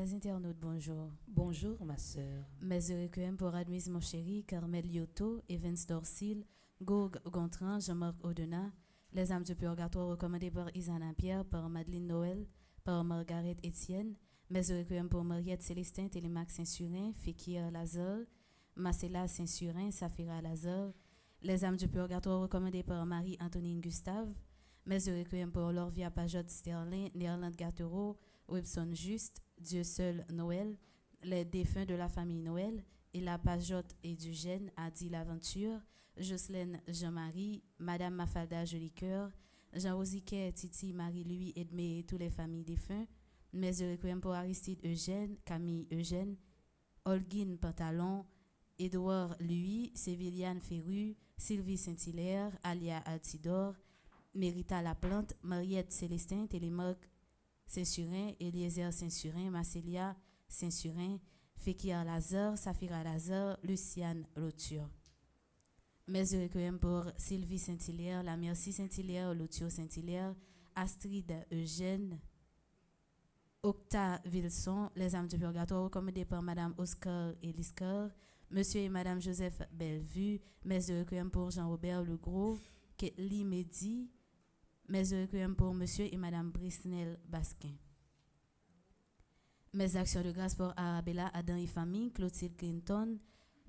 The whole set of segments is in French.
Les internautes, bonjour. Bonjour ma sœur. Mes requiem pour Admise mon chéri, Carmel Lyoto, Evans Dorsil, Gourg Gontran, Jean-Marc Audenat, Les âmes du purgatoire recommandées par Isana Pierre, par Madeleine Noël, par Margaret Etienne, mes requiem pour Mariette Célestin, Télémac Saint-Surin, Fekir Lazare, Marcella Saint-Surin, Safira Lazare, Les âmes du purgatoire recommandées par Marie-Antonine Gustave, mes requiem pour Lorvia Pajot Sterling, Néerlande Gatero, Webson Juste, Dieu seul Noël, les défunts de la famille Noël, et la Pajotte et du Gène, Adi L'Aventure, Jocelyne Jean-Marie, Madame Mafalda Jolicoeur, Jean Rosiquet, Titi, Marie-Louis, Edmé et toutes les familles défunts, mes requiem pour Aristide Eugène, Camille Eugène, Holguine Pantalon, Édouard Louis, Séviliane Ferru, Sylvie Saint-Hilaire, Alia Altidore, Mérita Laplante, Mariette Célestin, Télémoc Saint-Surin, Eliezer Saint-Surin, Marcelia Saint-Surin, Fekir Lazare, Safira Lazare, Luciane Loture. Mes requiem pour Sylvie Saint-Hilaire, La Merci Saint-Hilaire, Loture Saint-Hilaire, Astrid Eugène, Octa Vilson, Les âmes du purgatoire recommandées par Madame Oscar Eliscar, Monsieur et Madame Joseph Bellevue, mes requiem pour Jean-Robert Legros, Ketli Mehdi, mes requiem pour Monsieur et Madame Brisnel Basquin. Mes actions de grâce pour Arabella Adam et famille, Clotilde Clinton,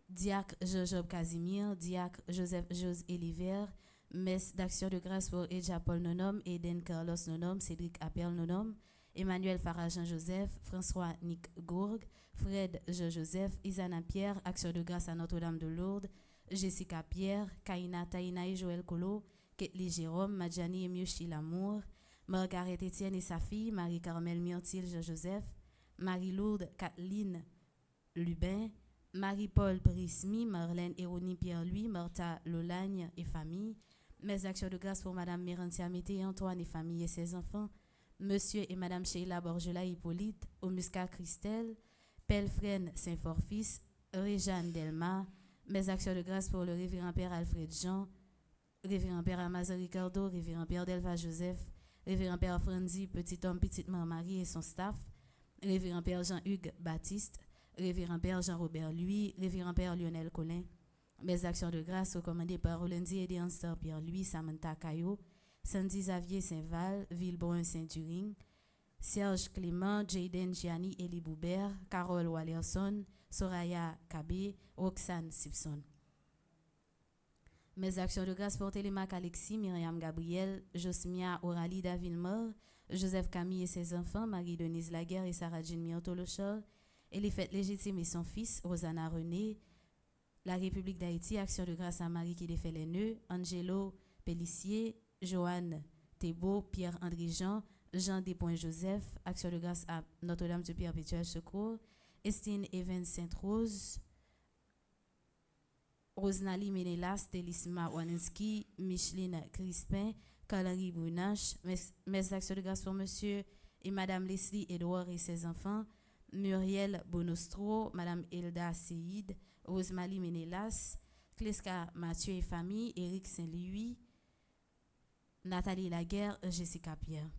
Diacre Jojob Casimir, Diacre Joseph Jose Eliver, messe d'action de grâce pour Edja Paul Nonom, Eden Carlos Nonom, Cédric Appel Nonom, Emmanuel Farajan Joseph, François Nick Gourg, Fred Jean-Joseph, Isana Pierre, action de grâce à Notre-Dame de Lourdes, Jessica Pierre, Kaina Taina et Joël Colo, Ketli Jérôme, Madjani et Miuchi Lamour, Margaret Etienne et sa fille, Marie-Carmel Myrtille Jean-Joseph, Marie-Lourdes Kathleen Lubin, Marie-Paul Prismi, Marlène Héroni Pierre-Louis, Martha Lolagne et famille, mes actions de grâce pour Madame Mérantia Mété, Antoine et famille et ses enfants, Monsieur et Madame Sheila Borgela Hippolyte, Omusca Christelle, Pelfren Saint-Forfils, Réjeanne Delma, mes actions de grâce pour le révérend Père Alfred Jean, Révérend Père Amazon Ricardo, Révérend Père Delva Joseph, Révérend Père Franzi, Petit Homme, Petite Mère Marie et son staff, Révérend Père Jean-Hugues Baptiste, Révérend Père Jean-Robert Louis, Révérend Père Lionel Collin, mes actions de grâce recommandées par Rolendi et Déanstar Pierre-Louis, Samantha Caillot, Sandy Xavier Saint-Val, Villebrun Saint-During, Serge Clément, Jaden Gianni, Elie Boubert, Carole Wallerson, Soraya Kabé, Roxane Simpson. Mes actions de grâce pour Télémac Alexis, Myriam Gabriel, Josmia Aurélie Davilmore, Joseph Camille et ses enfants, Marie-Denise Laguerre et Sarah Jean Myrtolochor, Elifette Légitime et son fils, Rosanna René, la République d'Haïti, action de grâce à Marie qui défait les nœuds, Angelo Pellissier, Joanne Thébault, Pierre-André Jean, Jean Despoints-Joseph, action de grâce à Notre-Dame du Perpétuel Secours, Estine Evans Sainte-Rose, Rosenali Menelas, Delisma Waninski, Micheline Crispin, Carl-Henri Brunache, mes actions de grâce pour Monsieur et Madame Leslie Edouard et ses enfants, Muriel Bonostro, Madame Elda Seïd, Rosemary Menelas, Kleska Mathieu et famille, Éric Saint-Louis, Nathalie Laguerre, Jessica Pierre.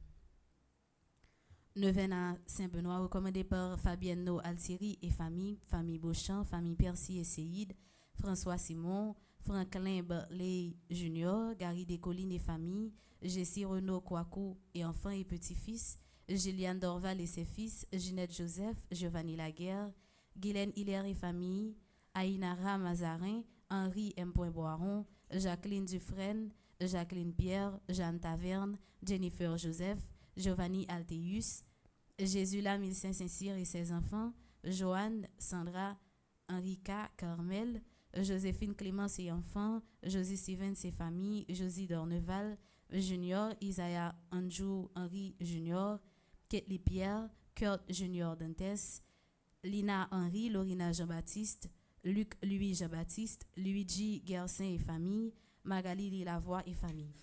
Neuvaine à Saint-Benoît, recommandé par Fabienne No Altieri et famille, famille Beauchamp, famille Percy et Seïd, François Simon, Franklin Barley Junior, Gary Descollines et famille, Jessie Renaud Kouakou et enfants et petits-fils, Juliane Dorval et ses fils, Ginette Joseph, Giovanni Laguerre, Guylaine Hilaire et famille, Aïnara Mazarin, Henri M. Boiron, Jacqueline Dufresne, Jacqueline Pierre, Jeanne Taverne, Jennifer Joseph, Giovanni Alteus, Jésus-La Milsaint Saint-Cyr et ses enfants, Joanne, Sandra, Henrika, Carmel, Joséphine Clémence et enfants, Josie Stevens et famille, Josie Dorneval, Junior, Isaiah Andrew Henry Junior, Ketli Pierre, Kurt Junior Dantes, Lina Henry, Lorina Jean-Baptiste, Luc Louis Jean-Baptiste, Luigi Gersin et famille, Magali Lavoie et famille.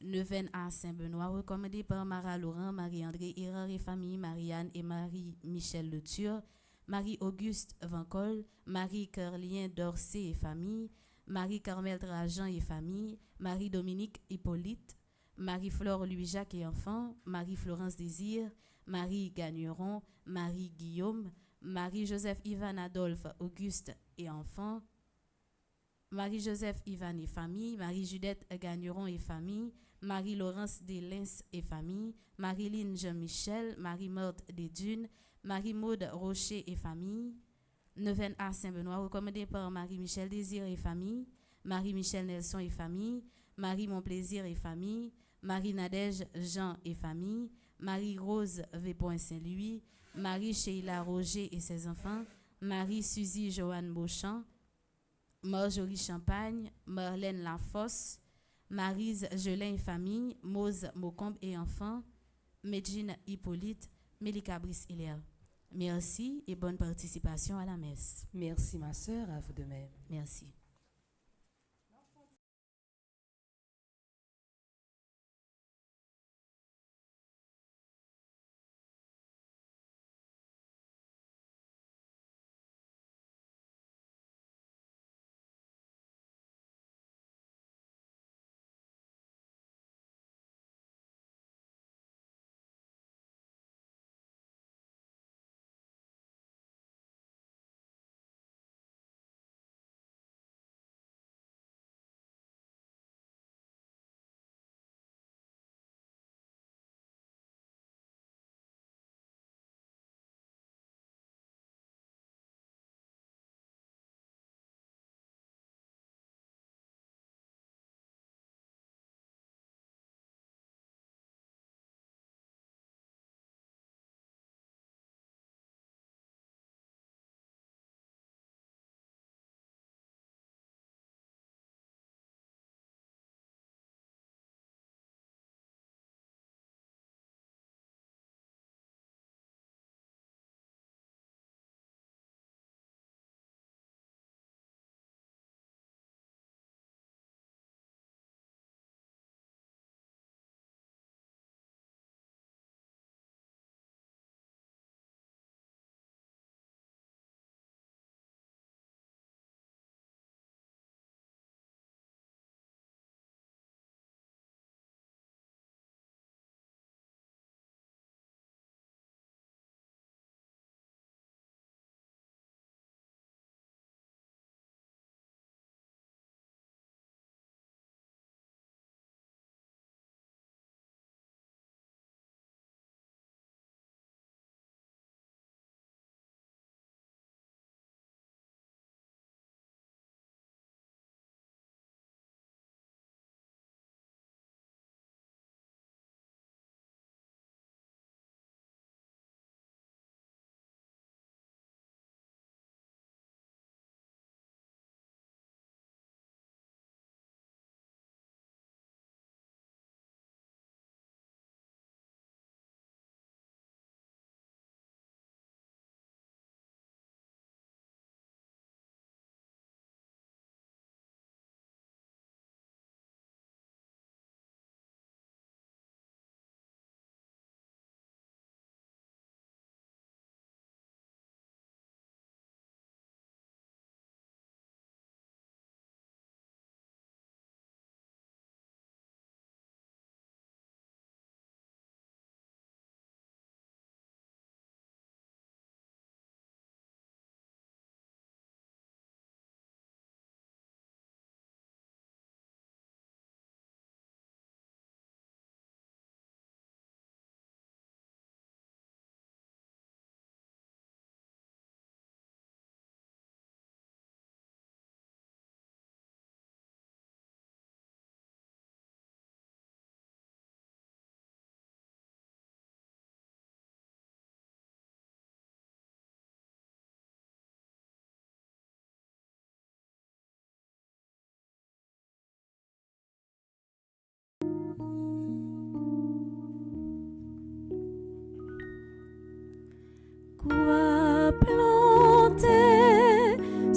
Neuvaine à Saint-Benoît, recommandé par Mara Laurent, Marie-André Erreur et famille, Marianne et Marie-Michel Le Tur, Marie-Auguste Vancol, Marie-Carlien Dorsey et famille, Marie-Carmel Trajan et famille, Marie-Dominique Hippolyte, Marie-Flore Louis-Jacques et enfants, Marie-Florence Désir, Marie Gagneron, Marie-Guillaume, Marie-Joseph Ivan Adolphe Auguste et enfants, Marie-Joseph Ivan et famille, Marie-Judette Gagneron et famille, Marie-Laurence Delins et famille, Marie-Lyne Jean-Michel, Marie-Morte Desdunes, Marie-Maude Rocher et famille, Neuvaine à Saint-Benoît, recommandé par Marie-Michel Désir et famille, Marie-Michel Nelson et famille, Marie Monplaisir et famille, Marie-Nadège Jean et famille, Marie-Rose Vépoint Saint-Louis, Marie-Sheila Roger et ses enfants, Marie-Suzy Joanne Beauchamp, Marjorie Champagne, Marlène Lafosse, Maryse Gelin et famille, Mose Mocombe et enfants, Medjine Hippolyte, Mélika Brice Hilaire. Merci et bonne participation à la messe. Merci ma sœur, à vous de même. Merci.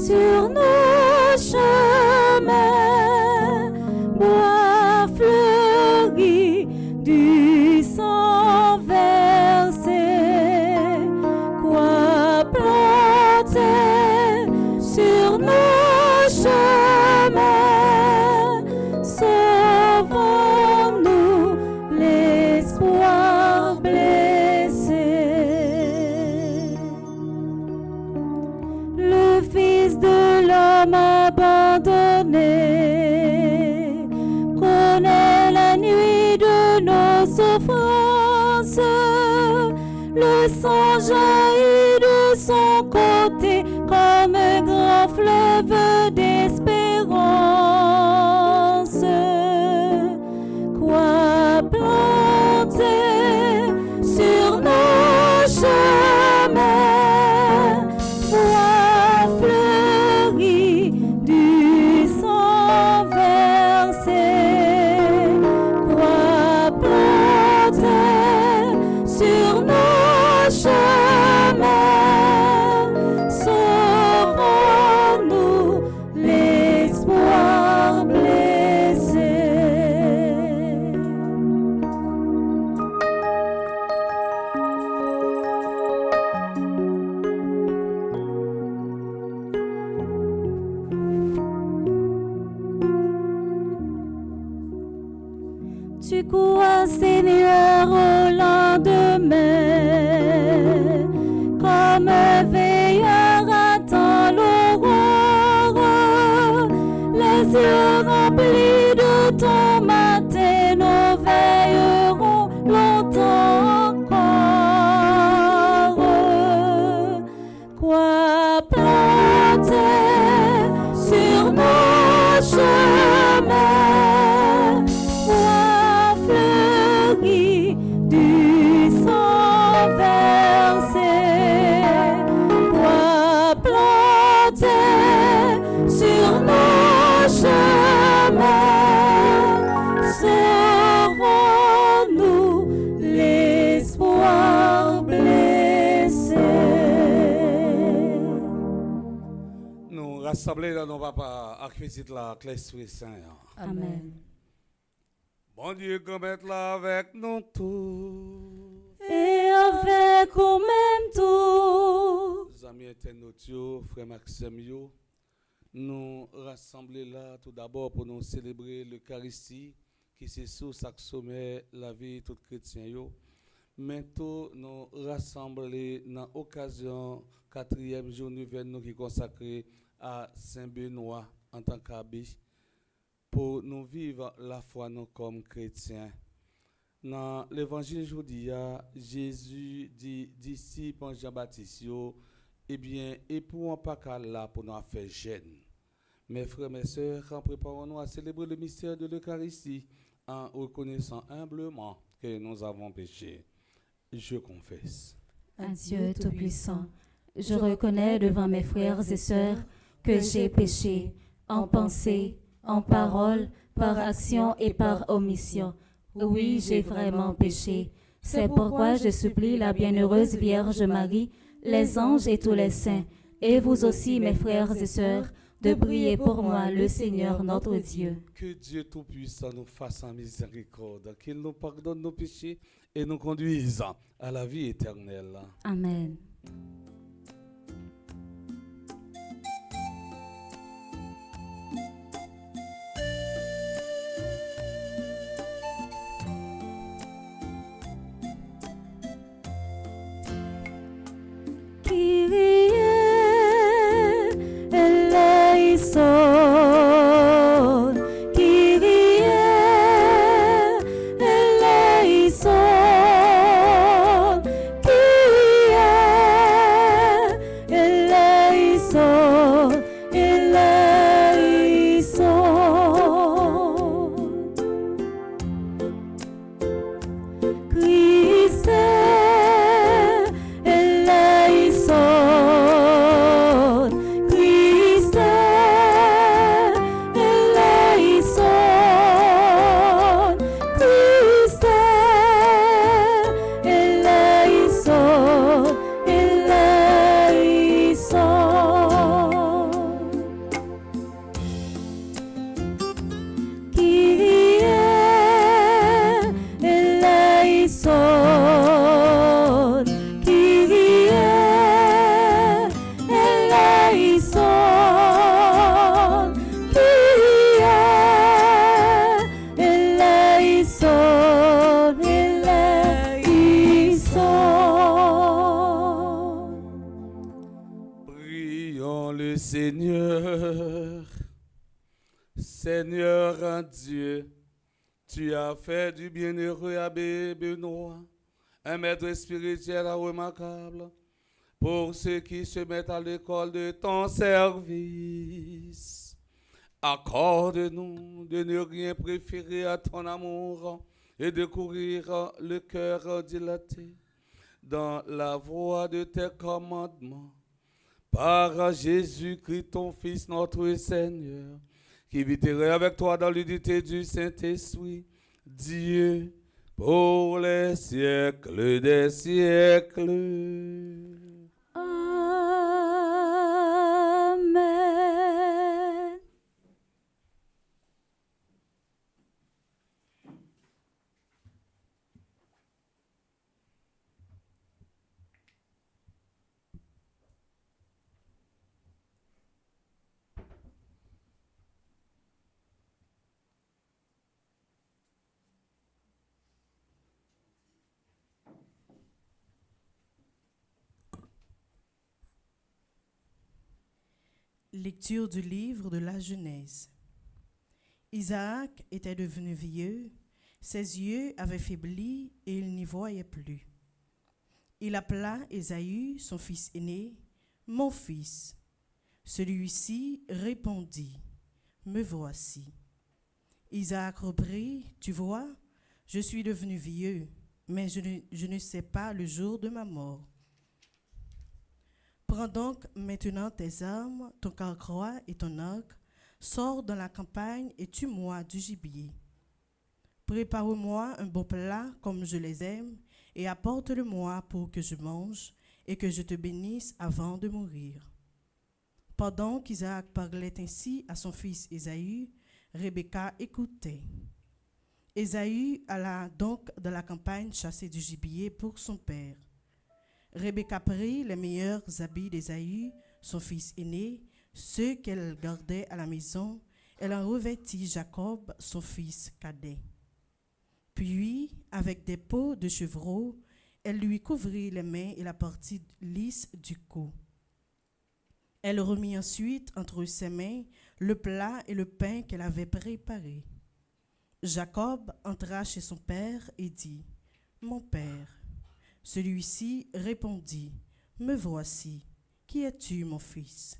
sur nos chemins, bois fleuris du sang versé, quoi planter sur nos chemins, sauvons-nous l'espoir blessé. Le Fils de l'homme abandonné connaît la nuit de nos souffrances. Le sang jaillit de son côté comme un grand fleuve d'espérance. Quoi planter sur nos chemins, bois fleuris du sang versé, quoi planter sur nos chemins, sauvons-nous l'espoir blessé. Tu cours, Seigneur, au lendemain, comme un veilleur attend l'aurore. Les yeux remplis de ton matin, nous veillerons longtemps encore. Quoi planter sur nos chemins, bois fleuris du sang versé, quoi planter sur nos chemins, sauvons-nous l'espoir blessé. Nous rassembler dans nos papas, acquérir la clé Esprit Saint. Amen. Bon Dieu, commettre là avec nous tous. Et avec au même tour, Amis internautes, frère Maxime, nous rassembler là tout d'abord pour nous célébrer l'Eucharistie qui c'est source et sommet la vie de tout chrétien. Mais tout nous rassembler dans l'occasion 4e jour nouvelle nous qui consacré à Saint Benoît en tant qu'abbé pour nous vivre la foi nous comme chrétiens. Dans l'évangile aujourd'hui, Jésus dit disciples Jean-Baptiste, eh bien, et pour pas qu'à là pour nous faire jeûne. Mes frères, mes sœurs, en préparons-nous à célébrer le mystère de l'Eucharistie en reconnaissant humblement que nous avons péché. Je confesse. à Dieu Tout-Puissant, je reconnais devant mes frères et sœurs que j'ai péché en pensée, en parole, par action et par omission. Oui, j'ai vraiment péché. C'est pourquoi je supplie la bienheureuse Vierge Marie, les anges et tous les saints, et vous aussi, mes frères et sœurs, de prier pour moi, le Seigneur notre Dieu. Que Dieu Tout-Puissant nous fasse en miséricorde, qu'il nous pardonne nos péchés et nous conduise à la vie éternelle. Amen. Seigneur. Seigneur Dieu, tu as fait du bienheureux abbé Benoît un maître spirituel remarquable pour ceux qui se mettent à l'école de ton service. Accorde-nous de ne rien préférer à ton amour et de courir le cœur dilaté dans la voie de tes commandements. Par Jésus-Christ, ton Fils, notre Seigneur, qui viterait avec toi dans l'unité du Saint-Esprit, Dieu, pour les siècles des siècles. Amen. Lecture du livre de la Genèse. Isaac était devenu vieux, ses yeux avaient faibli et il n'y voyait plus. Il appela Ésaü, son fils aîné, « Mon fils ». Celui-ci répondit, « Me voici ». Isaac reprit, « Tu vois, je suis devenu vieux, mais je ne sais pas le jour de ma mort. Prends donc maintenant tes armes, ton carquois et ton arc, sors dans la campagne et tue-moi du gibier. Prépare-moi un bon plat comme je les aime et apporte-le-moi pour que je mange et que je te bénisse avant de mourir. » Pendant qu'Isaac parlait ainsi à son fils Ésaü, Rebecca écoutait. Ésaü alla donc dans la campagne chasser du gibier pour son père. Rebecca prit les meilleurs habits d'Ésaü, son fils aîné, ceux qu'elle gardait à la maison. Elle en revêtit Jacob, son fils cadet. Puis, avec des peaux de chevreau, elle lui couvrit les mains et la partie lisse du cou. Elle remit ensuite entre ses mains le plat et le pain qu'elle avait préparé. Jacob entra chez son père et dit, « Mon père ». Celui-ci répondit, « Me voici, qui es-tu, mon fils ?»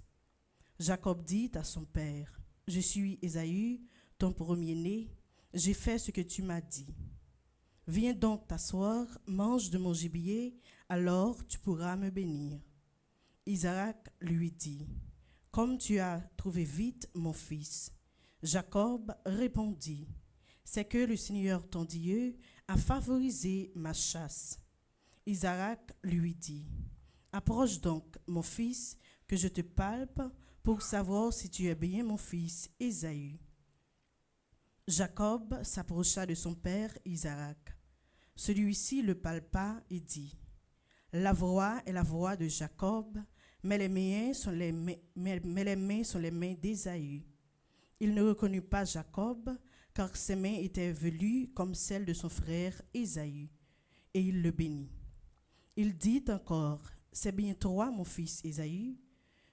Jacob dit à son père, « Je suis Ésaü, ton premier-né, j'ai fait ce que tu m'as dit. Viens donc t'asseoir, mange de mon gibier, alors tu pourras me bénir. » Isaac lui dit, « Comme tu as trouvé vite, mon fils. » Jacob répondit, « C'est que le Seigneur ton Dieu a favorisé ma chasse. » Isaac lui dit, « Approche donc, mon fils, que je te palpe pour savoir si tu es bien mon fils Ésaü. » Jacob s'approcha de son père Isaac. Celui-ci le palpa et dit, « La voix est la voix de Jacob, mais les mains sont les mains d'Ésaü. » Il ne reconnut pas Jacob, car ses mains étaient velues comme celles de son frère Ésaü, et il le bénit. Il dit encore, « C'est bien toi, mon fils Ésaü ?»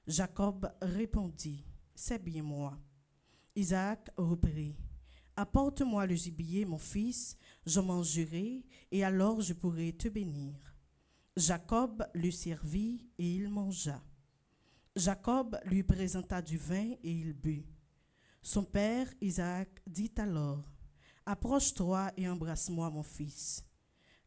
Jacob répondit, « C'est bien moi. » Isaac reprit, « Apporte-moi le gibier, mon fils, je mangerai, et alors je pourrai te bénir. » Jacob le servit, et il mangea. Jacob lui présenta du vin, et il but. Son père Isaac dit alors, « Approche-toi et embrasse-moi, mon fils. »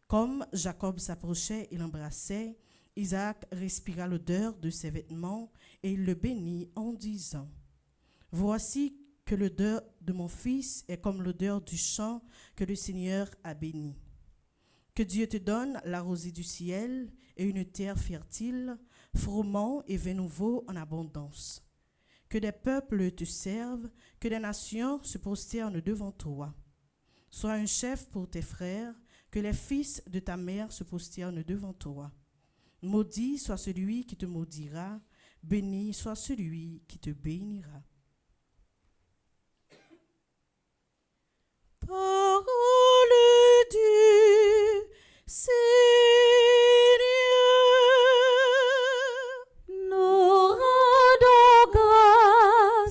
Comme Jacob s'approchait et l'embrassait, Isaac respira l'odeur de ses vêtements et il le bénit en disant, « Voici que l'odeur de mon fils est comme l'odeur du champ que le Seigneur a béni. Que Dieu te donne la rosée du ciel et une terre fertile, froment et vin nouveau en abondance. Que des peuples te servent, que des nations se prosternent devant toi. Sois un chef pour tes frères, que les fils de ta mère se prosternent devant toi. Maudit soit celui qui te maudira, béni soit celui qui te bénira. » Parole du Seigneur. Nous rendons grâce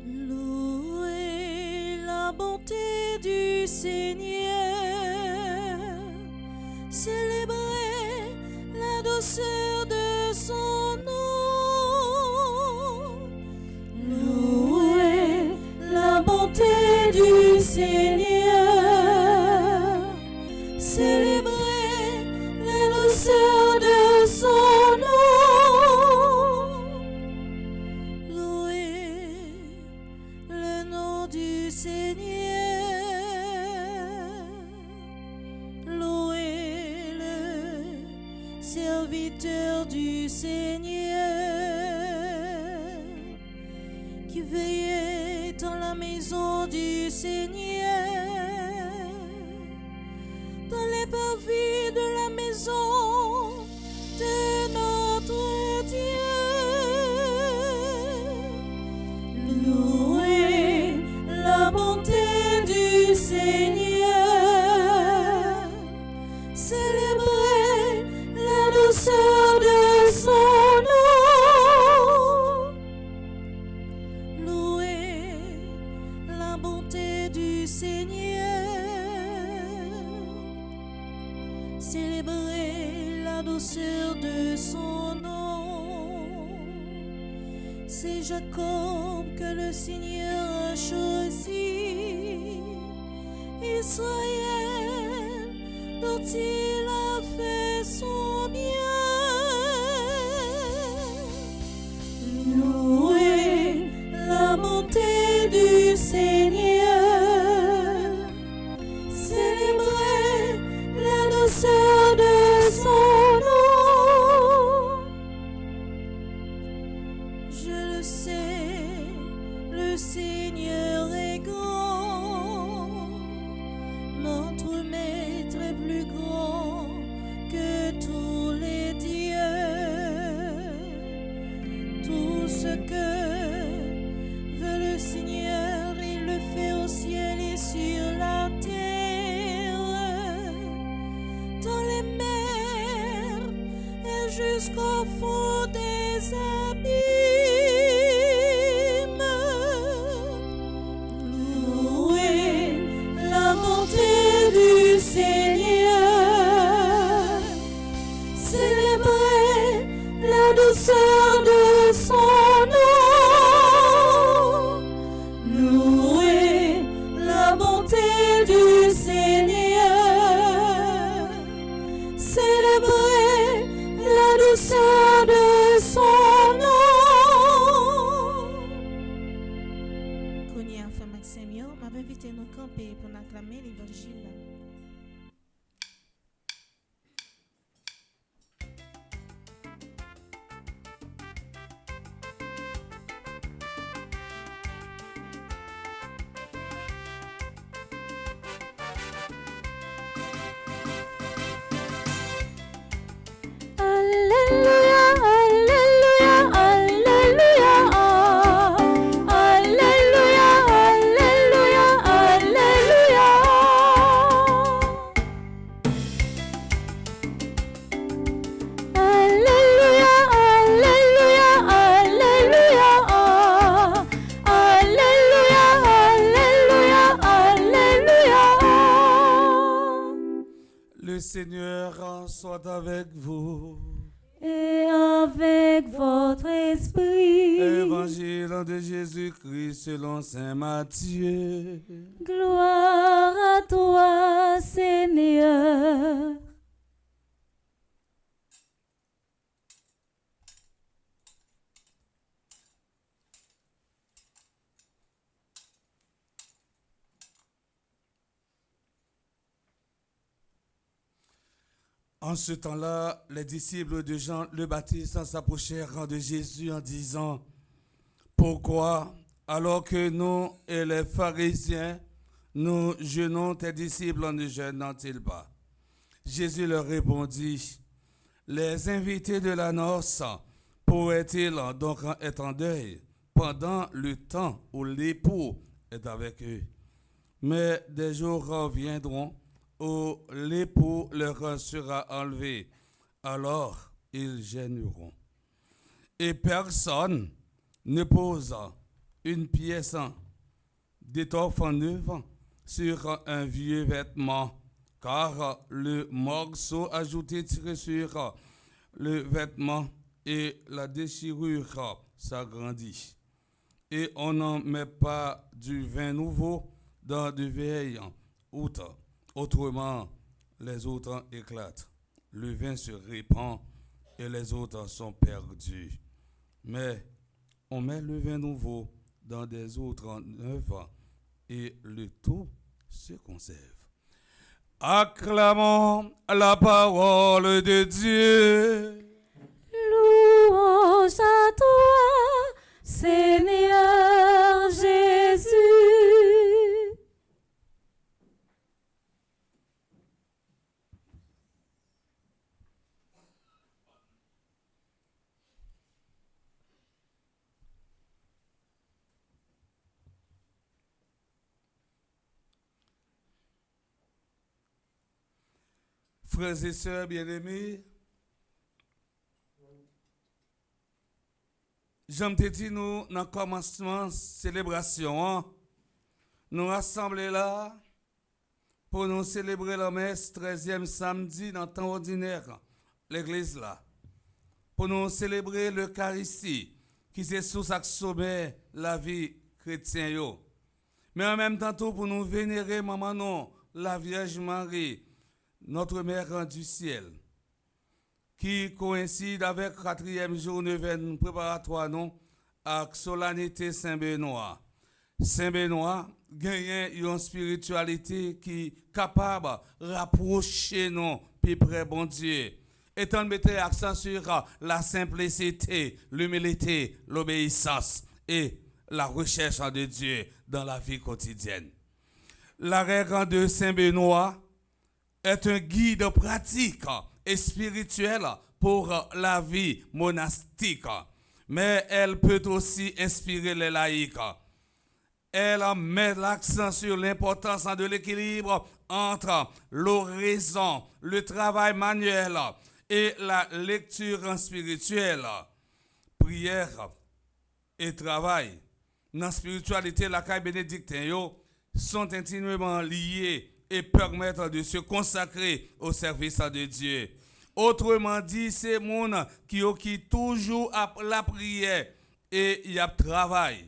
Louez la bonté du Seigneur, célébrez la douceur de son nom. Louez la bonté du Seigneur, célébrez la douceur de son nom. Seigneur, louez le serviteur du Seigneur, qui veillait dans la maison du Seigneur, dans les parvis de la maison de notre Dieu. Louez la bonté du Seigneur, célébrez la douceur de son nom. Louez la bonté du Seigneur, célébrez la douceur de son nom. C'est Jacob que le Seigneur a choisi, Israël dont il a fait son bien. Louez la bonté du Seigneur, célébrez la douceur de son nom. Je le sais, le Seigneur est grand, notre Maître est plus grand que tous les dieux. Tout ce que veut le Seigneur, il le fait au ciel et sur la terre, dans les mers et jusqu'au fond des abîmes. Louez la bonté du Seigneur, célébrez la douceur de son nom. Louez la bonté du Seigneur, célébrez la douceur de son nom. Konya frère Maxime yo, m'a invité nous camper pour acclamer l'évangile. Alléluia, Alléluia, Alléluia, Alléluia, Alléluia, Alléluia. Alléluia, Alléluia, Alléluia, Alléluia, Alléluia, Alléluia. Le Seigneur soit avec vous. Et avec votre esprit. Évangile de Jésus-Christ selon saint Matthieu. Gloire à toi, Seigneur. En ce temps-là, les disciples de Jean le Baptiste s'approchèrent de Jésus en disant: Pourquoi, alors que nous et les pharisiens, nous jeûnons, tes disciples ne jeûnent-ils pas? Jésus leur répondit: Les invités de la noce pourraient-ils donc être en deuil pendant le temps où l'époux est avec eux? Mais des jours viendront où l'époux leur sera enlevé, alors ils gêneront. Et personne ne pose une pièce d'étoffe neuve sur un vieux vêtement, car le morceau ajouté tiré sur le vêtement et la déchirure s'agrandit. Et on n'en met pas du vin nouveau dans de vieilles outres. Autrement, les outres éclatent. Le vin se répand et les autres sont perdus. Mais on met le vin nouveau dans des outres neuves et le tout se conserve. Acclamons la parole de Dieu. Louange à toi, Seigneur Jésus. Frères et sœurs bien-aimés, j'aime te dire, nous, dans le commencement de célébration, nous rassemblés là pour nous célébrer la messe 13e samedi dans le temps ordinaire, l'église là. Pour nous célébrer l'Eucharistie, qui c'est sous sa sommet la vie chrétienne. Mais en même temps, tout pour nous vénérer, maman, non, la Vierge Marie, notre Mère du ciel, qui coïncide avec 4e jour neuvaine préparatoire non, avec solennité Saint-Benoît. Saint-Benoît gagne une spiritualité qui est capable de rapprocher nous plus près bon Dieu. Étant mettre accent sur la simplicité, l'humilité, l'obéissance et la recherche de Dieu dans la vie quotidienne. La règle de Saint-Benoît est un guide pratique et spirituel pour la vie monastique, mais elle peut aussi inspirer les laïcs. Elle met l'accent sur l'importance de l'équilibre entre l'oraison, le travail manuel et la lecture spirituelle. Prière et travail dans la spiritualité, la caille bénédictine sont intimement liés et permettre de se consacrer au service de Dieu. Autrement dit, c'est monde qui toujours la prière et il y a travail.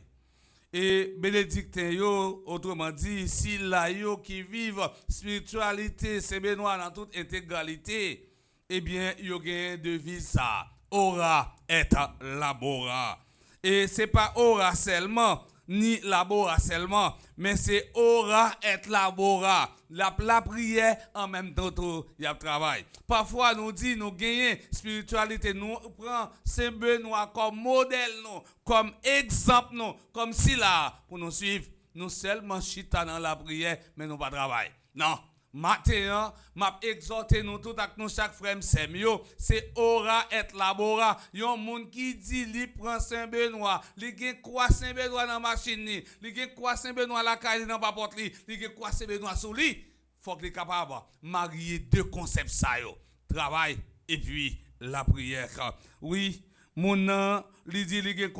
Et bénédictin autrement dit, si là qui vivent spiritualité, c'est Benoît dans toute intégralité, eh bien, il y a une devise ça, ora et labora. Et c'est pas ora seulement, ni labora seulement, mais c'est ora et labora. La prière en même temps il y a travail. Parfois nous dit nous gagnons spiritualité, nous prenons Saint Benoît comme modèle, nous, comme exemple, nous, comme si là pour nous suivre, nous seulement chita dans la prière, mais nous pas travail. Non. Maintenant, m'a exhorté nous tout avec nous chaque frère c'est ora et labora. Yon moun qui dit li prend Saint Benoît, li gen quoi Saint Benoît dans machine ni, li gen quoi Saint Benoît la caille dans papote li gen quoi Saint Benoît sous li. Faut qu'il capable marier deux concepts ça yo, travail et puis la prière. Oui, mon li dit li gen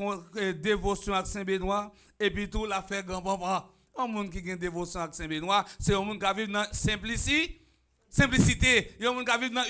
dévotion avec Saint Benoît et puis tout la fait grand-papa. Un monde qui a une dévotion avec Saint-Benoît, c'est un monde qui vit dans simplicité. Il y a un monde qui vit dans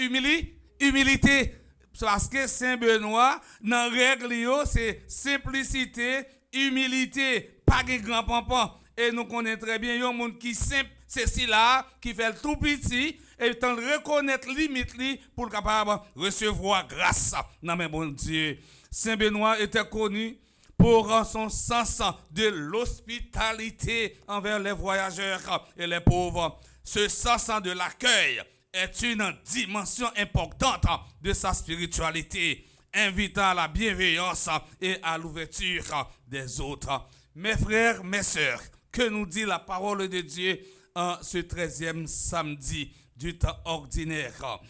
humilité. Parce que Saint-Benoît, dans la règle, c'est simplicité, humilité, pas de grand pampan. Et nous connaissons très bien, il y a un monde qui est simple, c'est si là, qui fait le tout petit, et tant reconnaître limite pour capable recevoir grâce dans mes bon Dieu. Saint-Benoît était connu pour son sens de l'hospitalité envers les voyageurs et les pauvres. Ce sens de l'accueil est une dimension importante de sa spiritualité, invitant à la bienveillance et à l'ouverture des autres. Mes frères, mes sœurs, que nous dit la parole de Dieu en ce 13e samedi du temps ordinaire?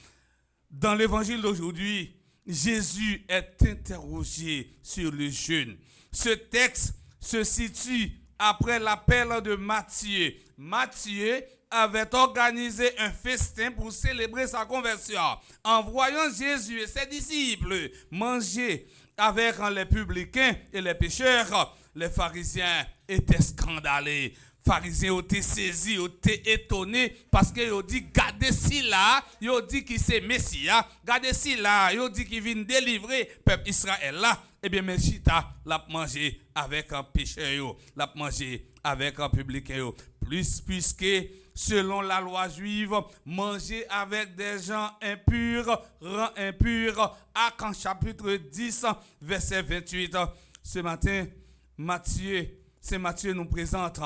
Dans l'évangile d'aujourd'hui, Jésus est interrogé sur le jeûne. Ce texte se situe après l'appel de Matthieu. Matthieu avait organisé un festin pour célébrer sa conversion. En voyant Jésus et ses disciples manger avec les publicains et les pécheurs, les pharisiens étaient scandalés. Pharisiens ont été saisis, ont été étonnés parce qu'ils ont dit, gardez si là, ils ont dit qu'il c'est Messie, gardez si là, ils ont dit qu'il vient délivrer le peuple Israël là. Eh bien, Mesita l'a mangé avec un pécheur, l'a mangé avec un publicain. Puisque selon la loi juive, manger avec des gens impurs rend impur. Actes chapitre 10, verset 28. Ce matin, Saint Matthieu nous présente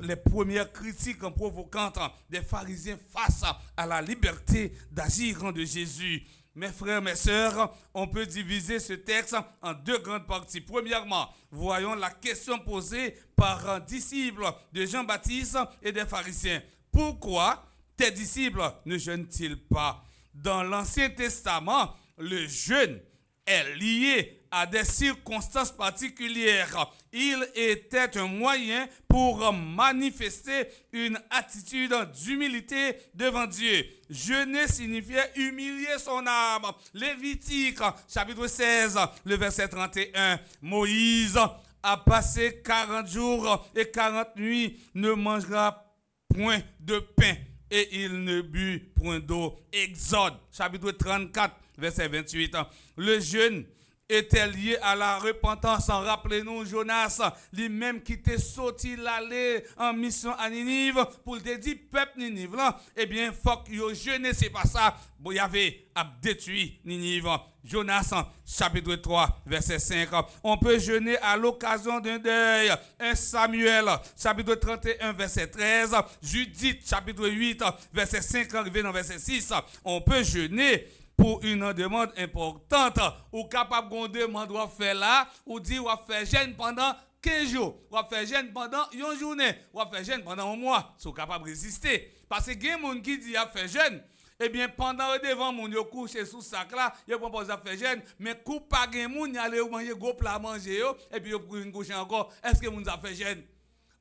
les premières critiques provocantes des pharisiens face à la liberté d'agir de Jésus. Mes frères, mes sœurs, on peut diviser ce texte en deux grandes parties. Premièrement, voyons la question posée par un disciple de Jean-Baptiste et des pharisiens. Pourquoi tes disciples ne jeûnent-ils pas? Dans l'Ancien Testament, le jeûne est lié à des circonstances particulières. Il était un moyen pour manifester une attitude d'humilité devant Dieu. Jeûner signifiait humilier son âme. Lévitique, chapitre 16, le verset 31. Moïse a passé 40 jours et 40 nuits, ne mangera point de pain et il ne but point d'eau. Exode, chapitre 34, verset 28. Le jeûne était lié à la repentance. Rappelez-nous, Jonas, lui-même qui était sorti l'aller en mission à Ninive pour te dire, peuple Ninive, là, eh bien, faut que jeûner, c'est pas ça. Bon, il y avait à détruire Ninive. Jonas, chapitre 3, verset 5. On peut jeûner à l'occasion d'un deuil. 1 Samuel, chapitre 31, verset 13. Judith, chapitre 8, verset 5, arrivé dans verset 6. On peut jeûner pour une demande importante, ou capable de demande ou faire là, ou dire ou faire jeûne pendant 15 jours, ou faire jeûne pendant une journée, ou faire jeûne pendant un mois, sont capable de résister. Parce que il y a des gens qui disent à faire jeûne, eh bien pendant devant moun yo couché sous sac là, yo propose à faire jeûne, mais coup pas gen moun y aller manger gros plat manger yo, et puis yo pour une coucher encore, est-ce que moun a fait jeûne?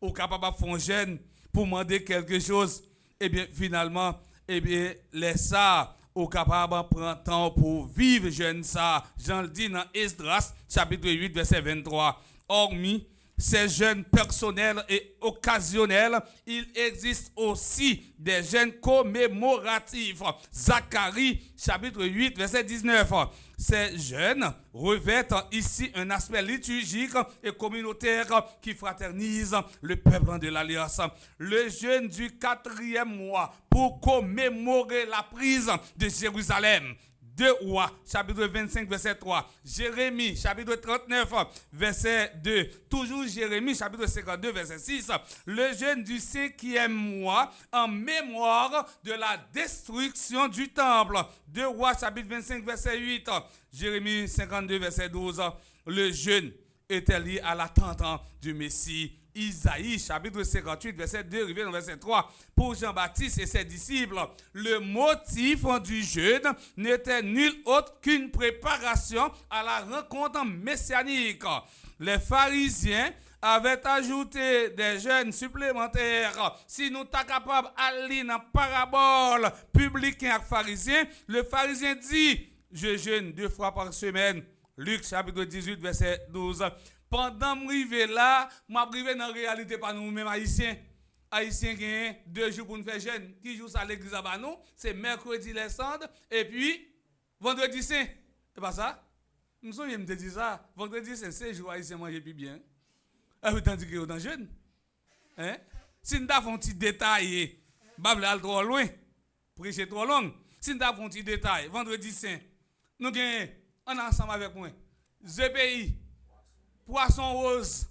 Ou capable de faire jeûne pour demander quelque chose? Eh bien finalement, eh bien les ça ou capable de prendre temps pour vivre jeune ça. Jean le dit dans Esdras, chapitre 8, verset 23. Hormis ces jeûnes personnels et occasionnels, il existe aussi des jeûnes commémoratifs. Zacharie, chapitre 8, verset 19. Ces jeûnes revêtent ici un aspect liturgique et communautaire qui fraternise le peuple de l'Alliance. Le jeûne du 4e mois pour commémorer la prise de Jérusalem. 2 Rois, chapitre 25, verset 3. Jérémie, chapitre 39, verset 2. Toujours Jérémie, chapitre 52, verset 6. Le jeûne du 5e mois en mémoire de la destruction du temple. 2 Rois, chapitre 25, verset 8. Jérémie 52, verset 12. Le jeûne était lié à l'attente du Messie. Isaïe, chapitre 58, verset 2, arrivé dans verset 3. Pour Jean-Baptiste et ses disciples, le motif du jeûne n'était nul autre qu'une préparation à la rencontre messianique. Les pharisiens avaient ajouté des jeûnes supplémentaires. Si nous sommes capables d'aller dans la parabole publicain et pharisien, le pharisien dit, je jeûne 2 fois par semaine. Luc, chapitre 18, verset 12. Pendant que je suis là, je suis dans la réalité par nous-mêmes haïtiens. Haïtiens qui ont 2 jours pour nous faire jeûne. Qui joue ça à l'église à nous? C'est mercredi les cendres et puis vendredi saint. C'est pas ça? Je me souviens de dire ça. Vendredi saint, c'est jour haïtien manger plus bien. Et tandis que vous êtes dans jeûne. Hein? Si nous avons un petit détail, Bible est trop loin, prêcher trop long. Si nous avons un petit détail, vendredi saint, nous gagnons ensemble avec moi. ZPI. Poisson rose,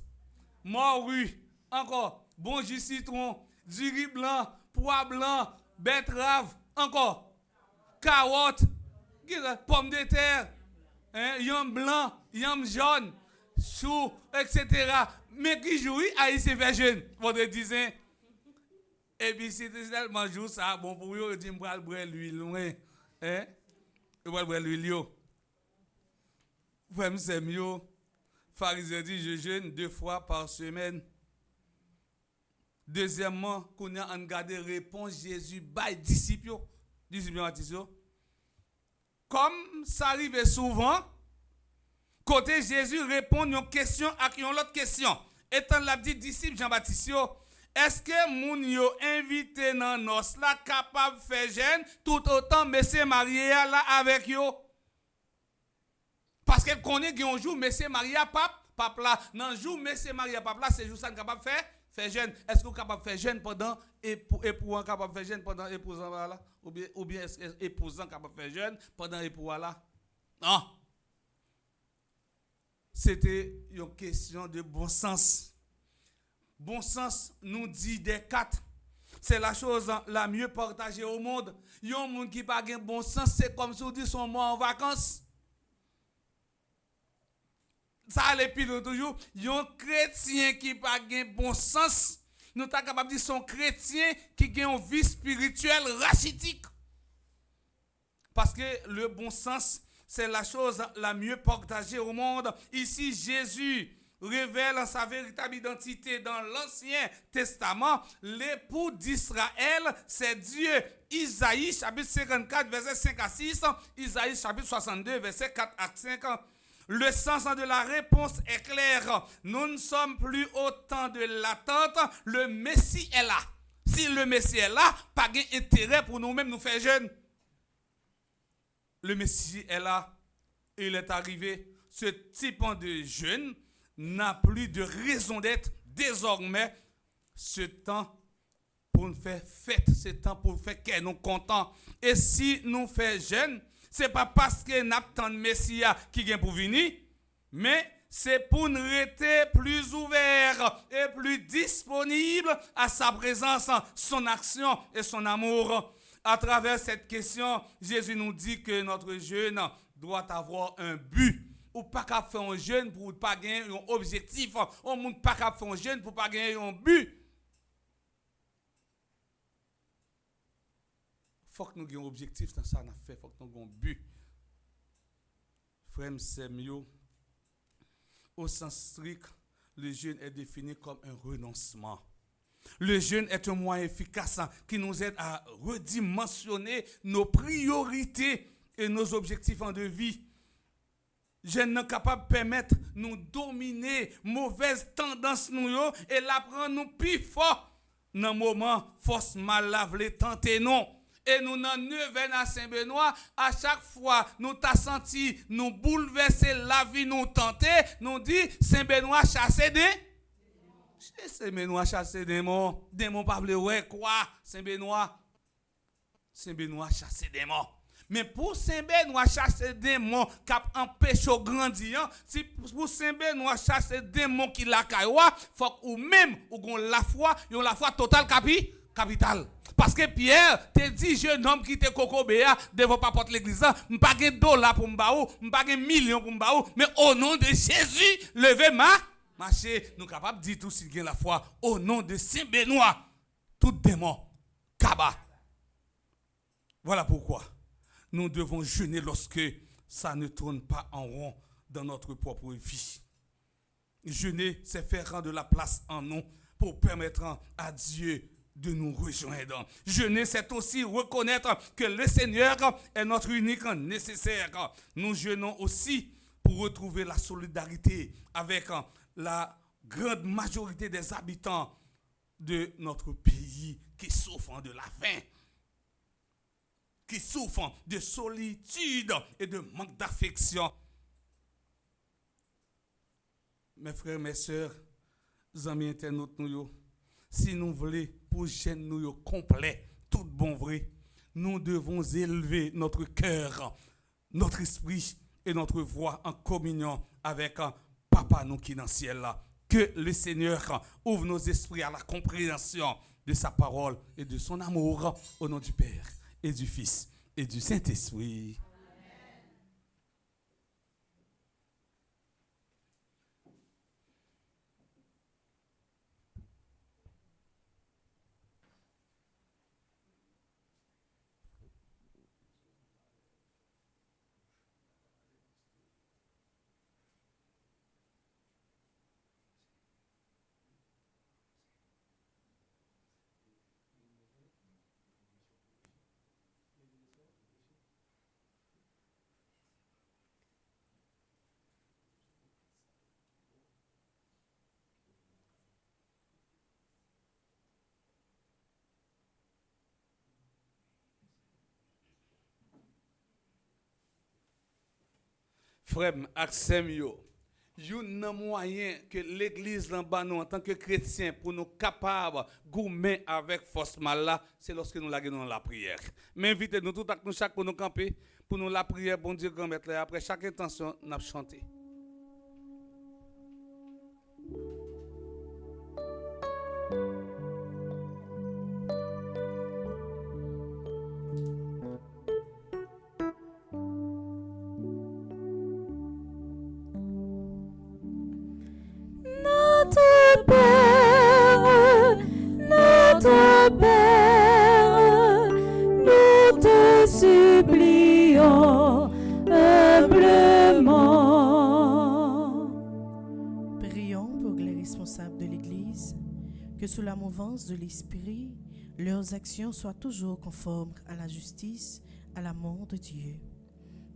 morue, encore, bon jus citron, du riz blanc, pois blanc, betterave, encore, carotte, pomme de terre, yam blanc, yam jaune, chou, etc. Mais qui joue, haïtien fait jeune, vendredi saint. Et puis si c'est tellement jour ça, bon pour eux, dit m'bral boire l'huile loin. Hein? M'bral boire l'huile yo. Frère c'est mieux. Pharisien dit, je jeûne 2 fois par semaine. Deuxièmement, qu'on a regardé réponse Jésus by disciples. Comme ça arrive souvent, Côté Jésus répond une question à une autre question. Étant l'a dit disciple Jean-Baptiste, est-ce que moun yo invité dans nos là capable faire jeûne tout autant monsieur Maria là avec yo? Parce qu'elle connaît qu'un jour monsieur Maria pape là, dans jour monsieur Maria pape là, c'est jour ça capable faire jeûne. Est-ce que vous capable faire jeûne pendant épousant capable faire jeûne pendant épousant là ou bien est-ce que épousant capable faire jeûne pendant époux là? Non. C'était une question de bon sens. Bon sens nous dit des quatre. C'est la chose la mieux partagée au monde. Il y a un monde qui n'a pas de bon sens, c'est comme si on dit son mois en vacances. Ça allait pile toujours. Il y a un chrétien qui n'a pas de bon sens. Nous sommes capables de dire son chrétien qui a une vie spirituelle rachitique. Parce que le bon sens, c'est la chose la mieux partagée au monde. Ici, Jésus révèle sa véritable identité dans l'Ancien Testament. L'époux d'Israël, c'est Dieu. Isaïe, chapitre 54, verset 5 à 6. Isaïe, chapitre 62, verset 4 à 5. Le sens de la réponse est clair. Nous ne sommes plus au temps de l'attente. Le Messie est là. Si le Messie est là, pas d'intérêt pour nous-mêmes nous faire jeûne. Le Messie est là. Il est arrivé. Ce type de jeûne n'a plus de raison d'être. Désormais, ce temps pour nous faire fête, ce temps pour nous faire qu'elle nous content. Et si nous faisons jeûne, ce n'est pas parce que nous avons le Messie qui vient pour venir, mais c'est pour nous rester plus ouverts et plus disponibles à sa présence, son action et son amour. À travers cette question, Jésus nous dit que notre jeûne doit avoir un but. Ou pas qu'à faire un jeûne pour pas gagner un objectif. On ne peut pas qu'à faire un jeûne pour pas gagner un but. Il faut que nous ayons un objectif dans ça, il faut que nous ayons un but. Frère Semio, au sens strict, le jeûne est défini comme un renoncement. Le jeûne est un moyen efficace qui nous aide à redimensionner nos priorités et nos objectifs de vie. Jeûne n'est capable de permettre nous dominer mauvaise tendance nous et la prendre nous plus fort dans le moment force mal laver tenter non. Et nous dans Neuvaine à Saint-Benoît, à chaque fois nous t'a senti nous bouleverser la vie nous tenter, nous dit Saint-Benoît chasser des Saint-Benoît chasser des démons, démons pas ouais quoi Saint-Benoît chasser des démons. Mais pour Saint-Benoît chasser des démons qui empêchent de grandir, si pour Saint-Benoît chasser des démons qui la cailloua, faut ou même ou la foi totale capitale. Parce que Pierre te dit jeune homme qui te kokobéa devant pas porter l'église, m'pas gen dollar pour m'baou, m'pas gen million pour m'baou, mais au nom de Jésus, levez marcher, nous capables de dire tout si gen la foi au nom de Saint-Benoît, tout démon kaba. Voilà pourquoi nous devons jeûner lorsque ça ne tourne pas en rond dans notre propre vie. Jeûner, c'est faire rendre la place en nous pour permettre à Dieu de nous rejoindre. Jeûner, c'est aussi reconnaître que le Seigneur est notre unique nécessaire. Nous jeûnons aussi pour retrouver la solidarité avec la grande majorité des habitants de notre pays qui souffrent de la faim, qui souffrent de solitude et de manque d'affection. Mes frères, mes sœurs, amis internautes, si nous voulons pour jeûne nous complet, tout bon vrai, nous devons élever notre cœur, notre esprit et notre voix en communion avec Papa nous qui est dans le ciel là. Que le Seigneur ouvre nos esprits à la compréhension de sa parole et de son amour au nom du Père et du Fils et du Saint-Esprit. frère Axem yo. Un moyen que l'église en bas nous en tant que chrétiens pour nous capables goumer avec force mal là, c'est lorsque nous la dans la prière. Mais invitez-nous tout à nous chaque pour nous camper, pour nous la prière, bon Dieu grand maître après chaque intention n'a chanté. Notre Père, nous te supplions humblement. Prions pour les responsables de l'Église, que sous la mouvance de l'Esprit, leurs actions soient toujours conformes à la justice, à l'amour de Dieu.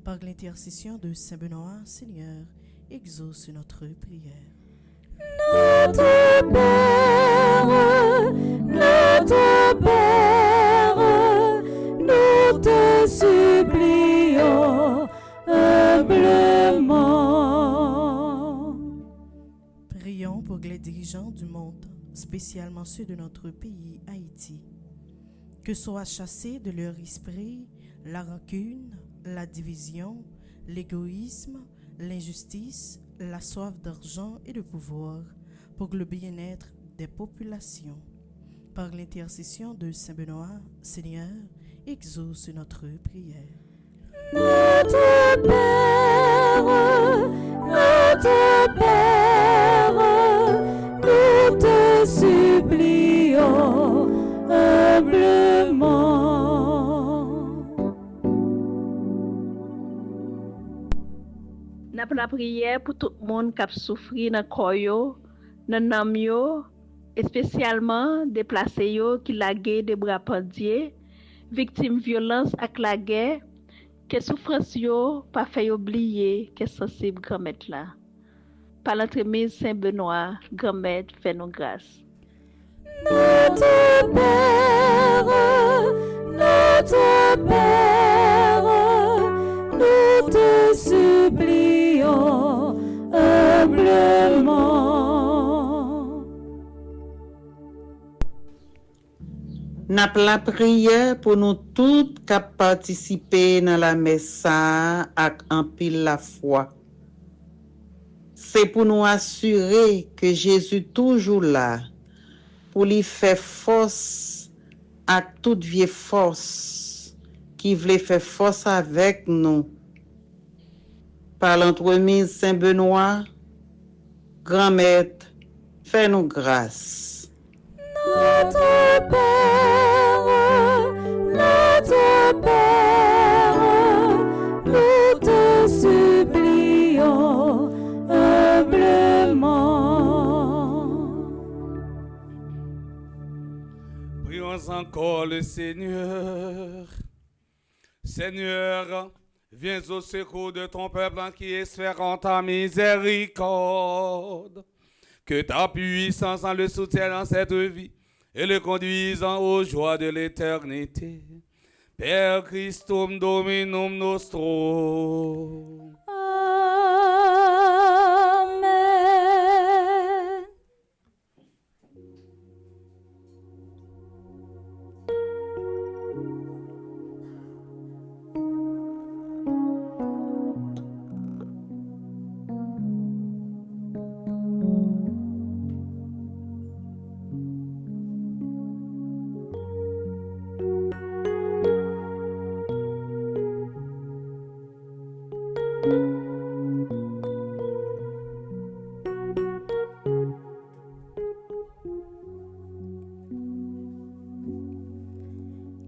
Par l'intercession de Saint Benoît, Seigneur, exauce notre prière. Notre Père, nous te supplions humblement. Prions pour les dirigeants du monde, spécialement ceux de notre pays, Haïti. Que soit chassé de leur esprit la rancune, la division, l'égoïsme, l'injustice, la soif d'argent et de pouvoir, pour le bien-être des populations. Par l'intercession de Saint Benoît, Seigneur, exauce notre prière. Notre Père, nous te supplions humblement. N'a la prière pour tout le monde qui a souffert dans le corps, dans l'âme, et spécialement déplacés qui laguent des bras pendus, victimes de violence avec la guerre, que souffrance yo pas fait oublier que sensible grand-mère là. Par l'entremise Saint Benoît, grand-mère fait nous grâce. Notre Père, nous te supplions humblement. N'a la prière pour nous toutes qui participer dans la messe avec un pile la foi. C'est pour nous assurer que Jésus toujours là pour lui faire force à toute vieille force qui voulait faire force avec nous. Par l'entremise Saint Benoît, grand maître, fais-nous grâce. Notre Père, nous te supplions humblement. Prions encore le Seigneur. Seigneur, viens au secours de ton peuple qui espère en ta miséricorde. Que ta puissance en le soutienne dans cette vie et le conduisant aux joies de l'éternité. Per Christum Dominum nostrum. Amen.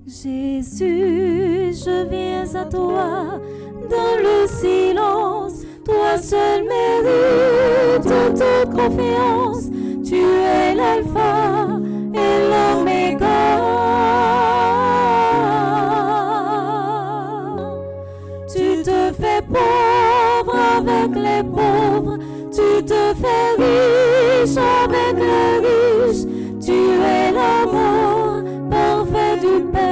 Jésus, je viens à toi dans le silence. Toi seul mérites toute confiance. Tu es l'alpha et l'oméga. Tu te fais pauvre avec les pauvres. Tu te fais riche avec les riches. Tu es l'amour parfait du Père.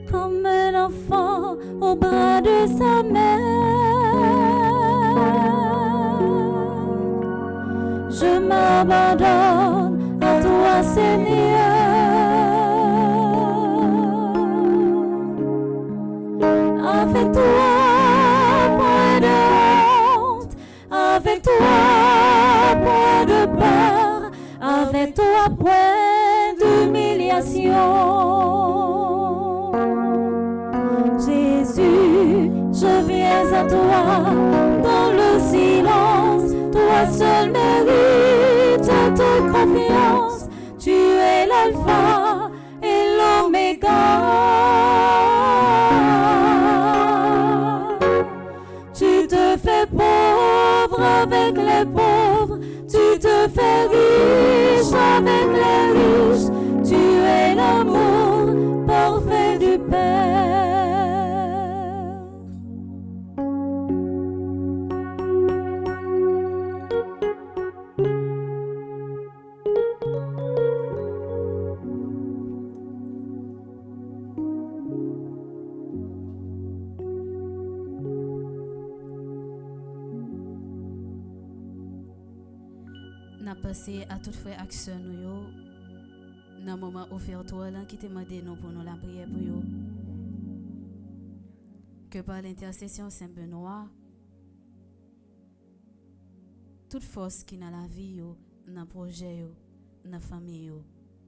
Comme un enfant m'abandonne à toi, Seigneur. Avec toi, point de honte, avec toi, point de peur, avec toi, point d'humiliation. Jésus, je viens à toi dans le silence, toi seul mérite toute confiance. Tu es l'alpha et l'oméga. Tu te fais pauvre avec les pauvres, tu te fais riche avec les riches. Tu es l'amour parfait du Père. N'a passé à toute frère action nous yo dans moment offert toi là qui te demandé nous pour nous la prière pour yo que par l'intercession Saint Benoît toute force qui dans la vie yo dans projet yo dans famille yo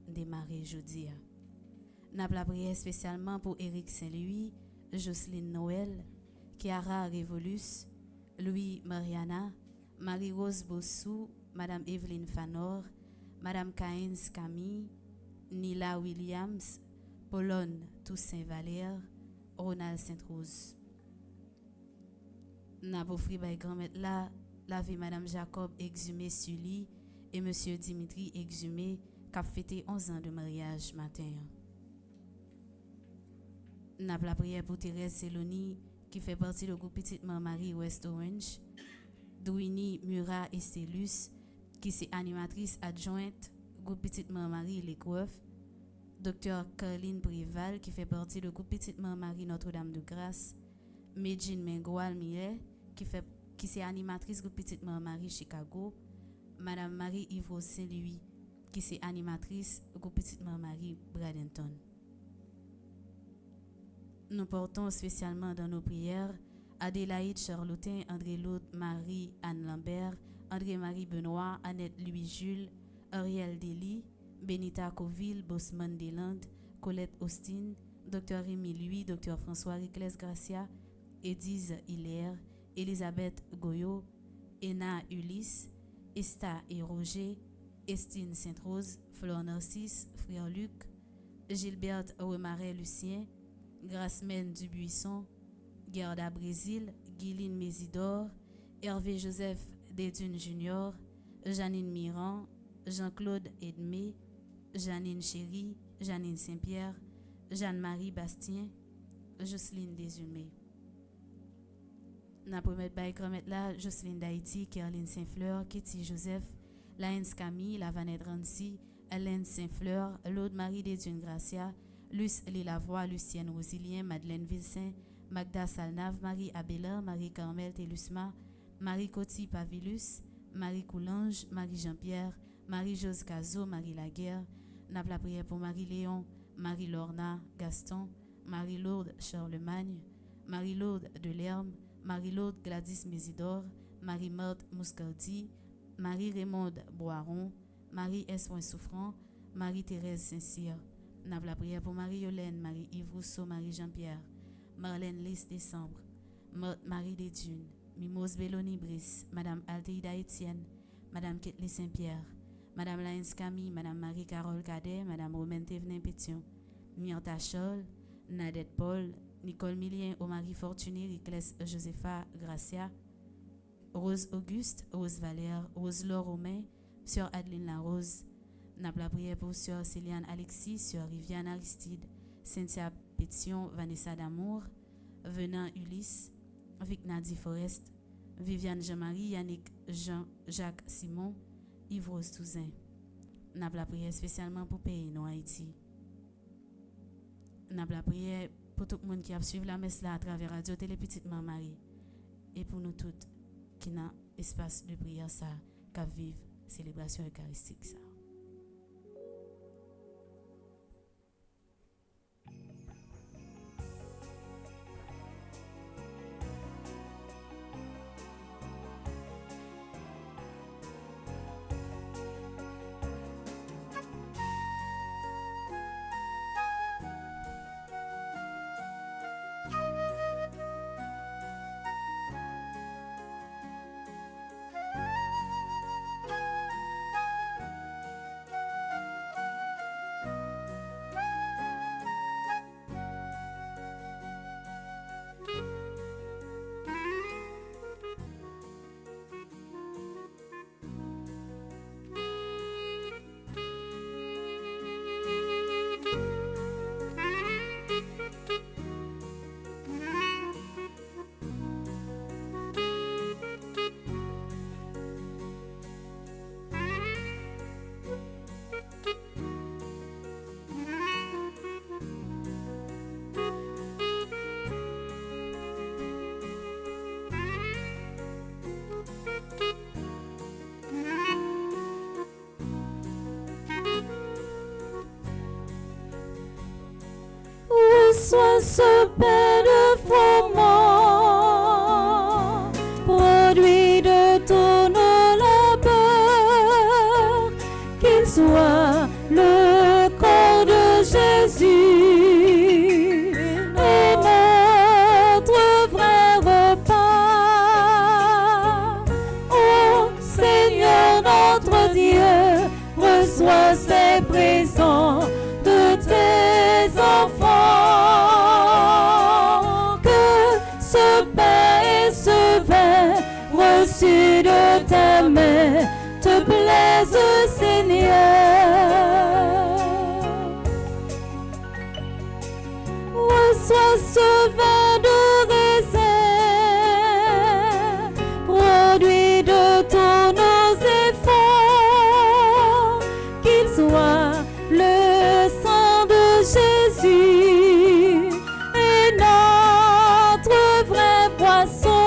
démarrer aujourd'hui. N'a la prière spécialement pour Éric Saint-Louis, Jocelyne Noël, Chiara Révolus, Louis Mariana, Marie-Rose Bossou, Madame Evelyne Fanor, Madame Caïns Camille, Nila Williams, Paulone Toussaint Valère, Ronald Sainte-Rose. N'a pas offert par grand-mère là, la vie Madame Jacob Exhumé Sully et Monsieur Dimitri Exhumé qui a fêté 11 ans de mariage matin. N'a la prière pour Thérèse Seloni qui fait partie du groupe Petite Marie West Orange, Douini Murat Estelus qui est animatrice adjointe groupe Petite Marie Lécoeuf, Dr Caroline Préval qui fait partie du groupe Petite Marie Notre-Dame de Grâce, Medjine Mengoal Millet qui est animatrice groupe Petite Marie Chicago, Madame Marie-Yves Saint-Louis qui est animatrice groupe Petite Marie Bradenton. Nous portons spécialement dans nos prières Adélaïde Charlotin, André-Laude Marie Anne Lambert, André-Marie Benoît, Annette Louis-Jules, Ariel Dely, Benita Coville, Bosman Deslandes, Colette Austin, Dr Rémi Louis, Dr François Ricles Gracia, Edise Hilaire, Elisabeth Goyot, Ena Ulysse, Esta et Roger, Estine Sainte-Rose, Flore Narcisse, Frère Luc, Gilberte Remaret Lucien, Grasmène Dubuisson, Gerda Brésil, Guyline Mésidor, Hervé Joseph Dédune Junior, Janine Miran, Jean-Claude Edmé, Janine Chéry, Janine Saint-Pierre, Jeanne-Marie Bastien, Jocelyne Desulmé. N'a promet by grand-mère là, Jocelyne d'Haïti, Caroline Saint-Fleur, Kitty Joseph, Laëns Camille, Lavanette Rancy, Hélène Saint-Fleur, Laude Marie Dédune Gracia, Luce Lilavoie, Lucienne Rosilien, Madeleine Vilsain, Magda Salnave, Marie Abela, Marie Carmel Telusma, Marie Coty Pavilus, Marie Coulange, Marie Jean-Pierre, Marie Jose Cazo, Marie Laguerre, n'a la prière pour Marie Léon, Marie Lorna Gaston, Marie Lourdes Charlemagne, Marie Lourdes Delerme, Marie Lourdes Gladys Mésidor, Marie Marthe Mouscardi, Marie Raymonde Boiron, Marie S. Souffrant, Marie Thérèse Saint-Cyr. N'a la prière pour Marie Yolène, Marie Yves Rousseau, Marie Jean-Pierre, Marlène Lys Décembre, Marie des Dunes, Mimose Belloni Brice, Madame Alteida Etienne, Madame Ketli Saint-Pierre, Madame Laëns Camille, Madame Marie-Carole Cadet, Madame Romaine Thévenin Pétion, Myrta Scholl, Nadette Paul, Nicole Millien, Marie Fortuné, Ricles Josepha Gracia, Rose Auguste, Rose Valère, Rose Laure Romain, Sœur Adeline Larose. N'a la prière pour Sœur Céliane Alexis, Sœur Riviane Aristide, Cynthia Pétion, Vanessa Damour, Venant Ulysse, Vic Nadi Forest, Viviane Jean-Marie, Yannick Jean-Jacques Simon, Yves Rose Touzin. N'a la prière spécialement pour pays non Haïti. N'a la prière pour tout le monde qui a suivi la messe là à travers Radio Télé Petite Marie et pour nous toutes qui n'a espace de prière ça, qui vivent célébration eucharistique. Ça. Reçois ce pain de froment, produit de ton labeur, qu'il soit le corps de Jésus et notre vrai repas. Ô Seigneur notre Dieu, reçois ces présents de tes enfants. Reçu de ta main, te plaise, Seigneur. Reçois ce vin de raisin, produit de ton efforts, qu'il soit le sang de Jésus et notre vrai boisson.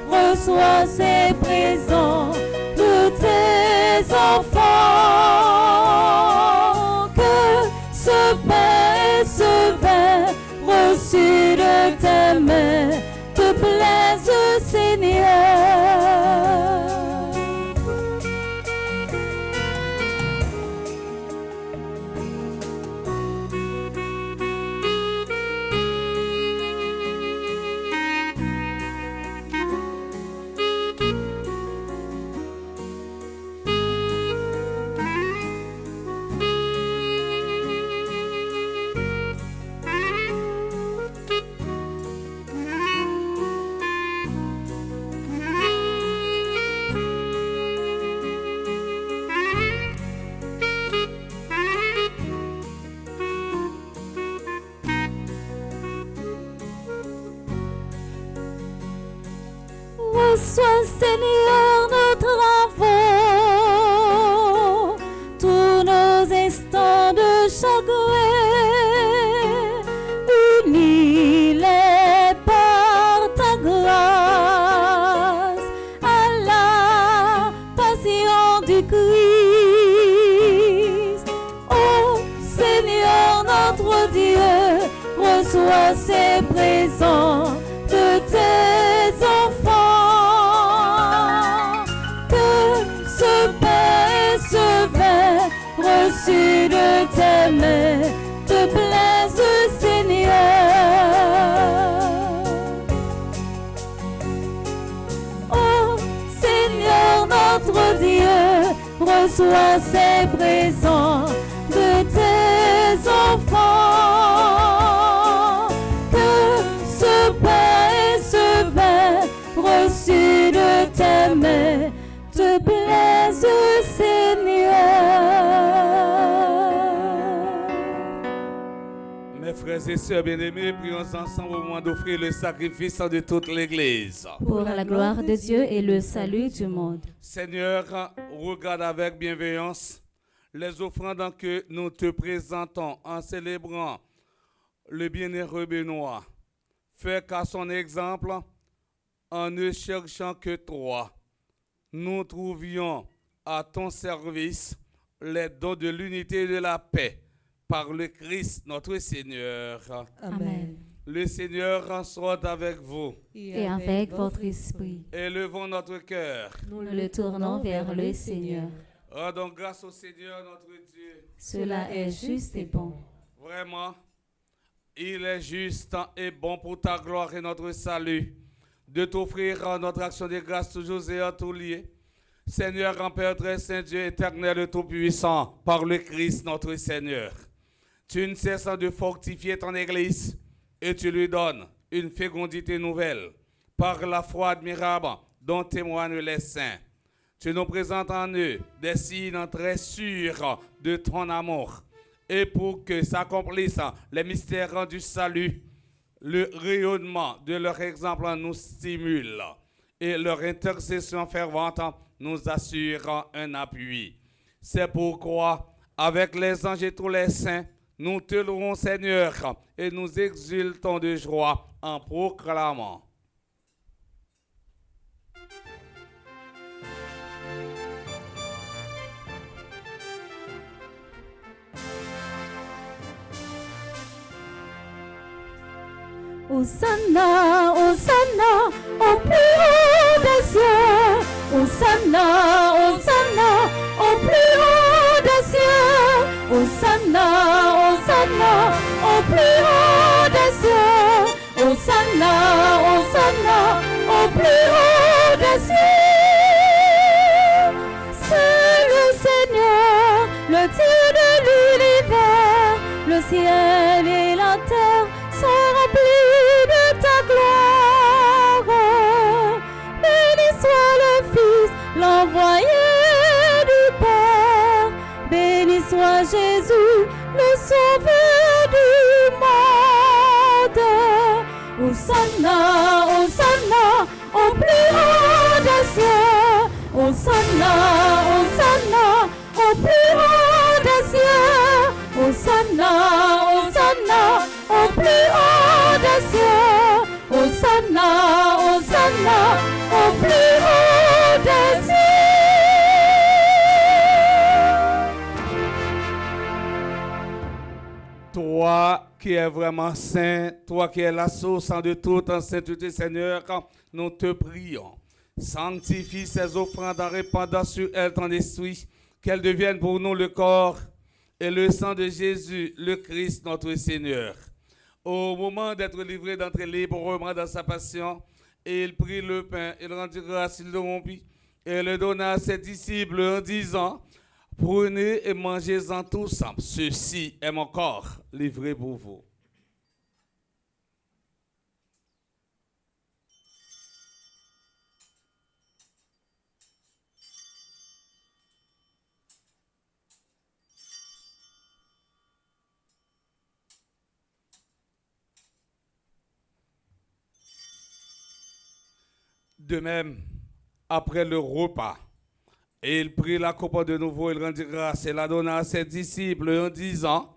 Reçois ces présents de tes enfants. Que ce pain et ce vin reçus de tes mains te plaisent, Seigneur. Reçois, Seigneur, nos travaux, tous nos instants de chagrin, unis-les par ta grâce à la passion du Christ. Ô Seigneur, notre Dieu, reçois ces présents de tes enfants. Reçu de tes mains, te plaise, Seigneur. Oh Seigneur notre Dieu, reçois ces présents de tes enfants. Que ce pain et ce vin reçus de tes mains te plaise, Seigneur. Mes frères et sœurs bien-aimés, prions ensemble au moment d'offrir le sacrifice de toute l'Église. Pour la gloire de Dieu et le salut du monde. Seigneur, regarde avec bienveillance les offrandes que nous te présentons en célébrant le bienheureux Benoît. Fais qu'à son exemple, en ne cherchant que toi, nous trouvions à ton service les dons de l'unité et de la paix par le Christ notre Seigneur. Amen. Le Seigneur soit avec vous. Et avec votre esprit, Élevons notre cœur. nous le tournons vers le Seigneur. Rendons grâce au Seigneur notre Dieu. Cela est juste et bon. Vraiment, il est juste et bon pour ta gloire et notre salut de t'offrir notre action de grâce toujours et en tout lieu. Seigneur, en Père très saint, Dieu éternel et tout-puissant, par le Christ notre Seigneur. Tu ne cesses de fortifier ton Église et tu lui donnes une fécondité nouvelle par la foi admirable dont témoignent les saints. Tu nous présentes en eux des signes très sûrs de ton amour. Et pour que s'accomplissent les mystères du salut, le rayonnement de leur exemple nous stimule et leur intercession fervente nous assure un appui. C'est pourquoi, avec les anges et tous les saints, nous te louons, Seigneur, et nous exultons de joie en proclamant. Hosanna, Hosanna, au plus haut des cieux. Hosanna, Hosanna, au plus haut des cieux. Hosanna, Hosanna, au plus haut des cieux. Hosanna, Hosanna, au plus haut des cieux. C'est le Seigneur, le Dieu de l'univers. Le ciel et la terre sont remplis de ta gloire. Béni soit le Fils, l'envoyé du Père. Béni soit Jésus, le Sauveur du monde. Hosanna, Hosanna, au plus haut des cieux. Hosanna, Hosanna, au plus haut des cieux. Hosanna, Hosanna, au plus haut des cieux. Hosanna, Hosanna, au plus haut des cieux. Toi qui es vraiment saint, toi qui es la source de toute en sainteté, Seigneur, nous te prions. Sanctifie ces offrandes en répandant sur elles ton esprit, qu'elles deviennent pour nous le corps et le sang de Jésus, le Christ, notre Seigneur. Au moment d'être livré d'entrer librement dans sa passion, il prit le pain, il rendit grâce, il le rompit et le donna à ses disciples en disant: prenez et mangez-en tous, ceci est mon corps livré pour vous. De même, après le repas, il prit la coupe de nouveau, il rendit grâce et la donna à ses disciples en disant: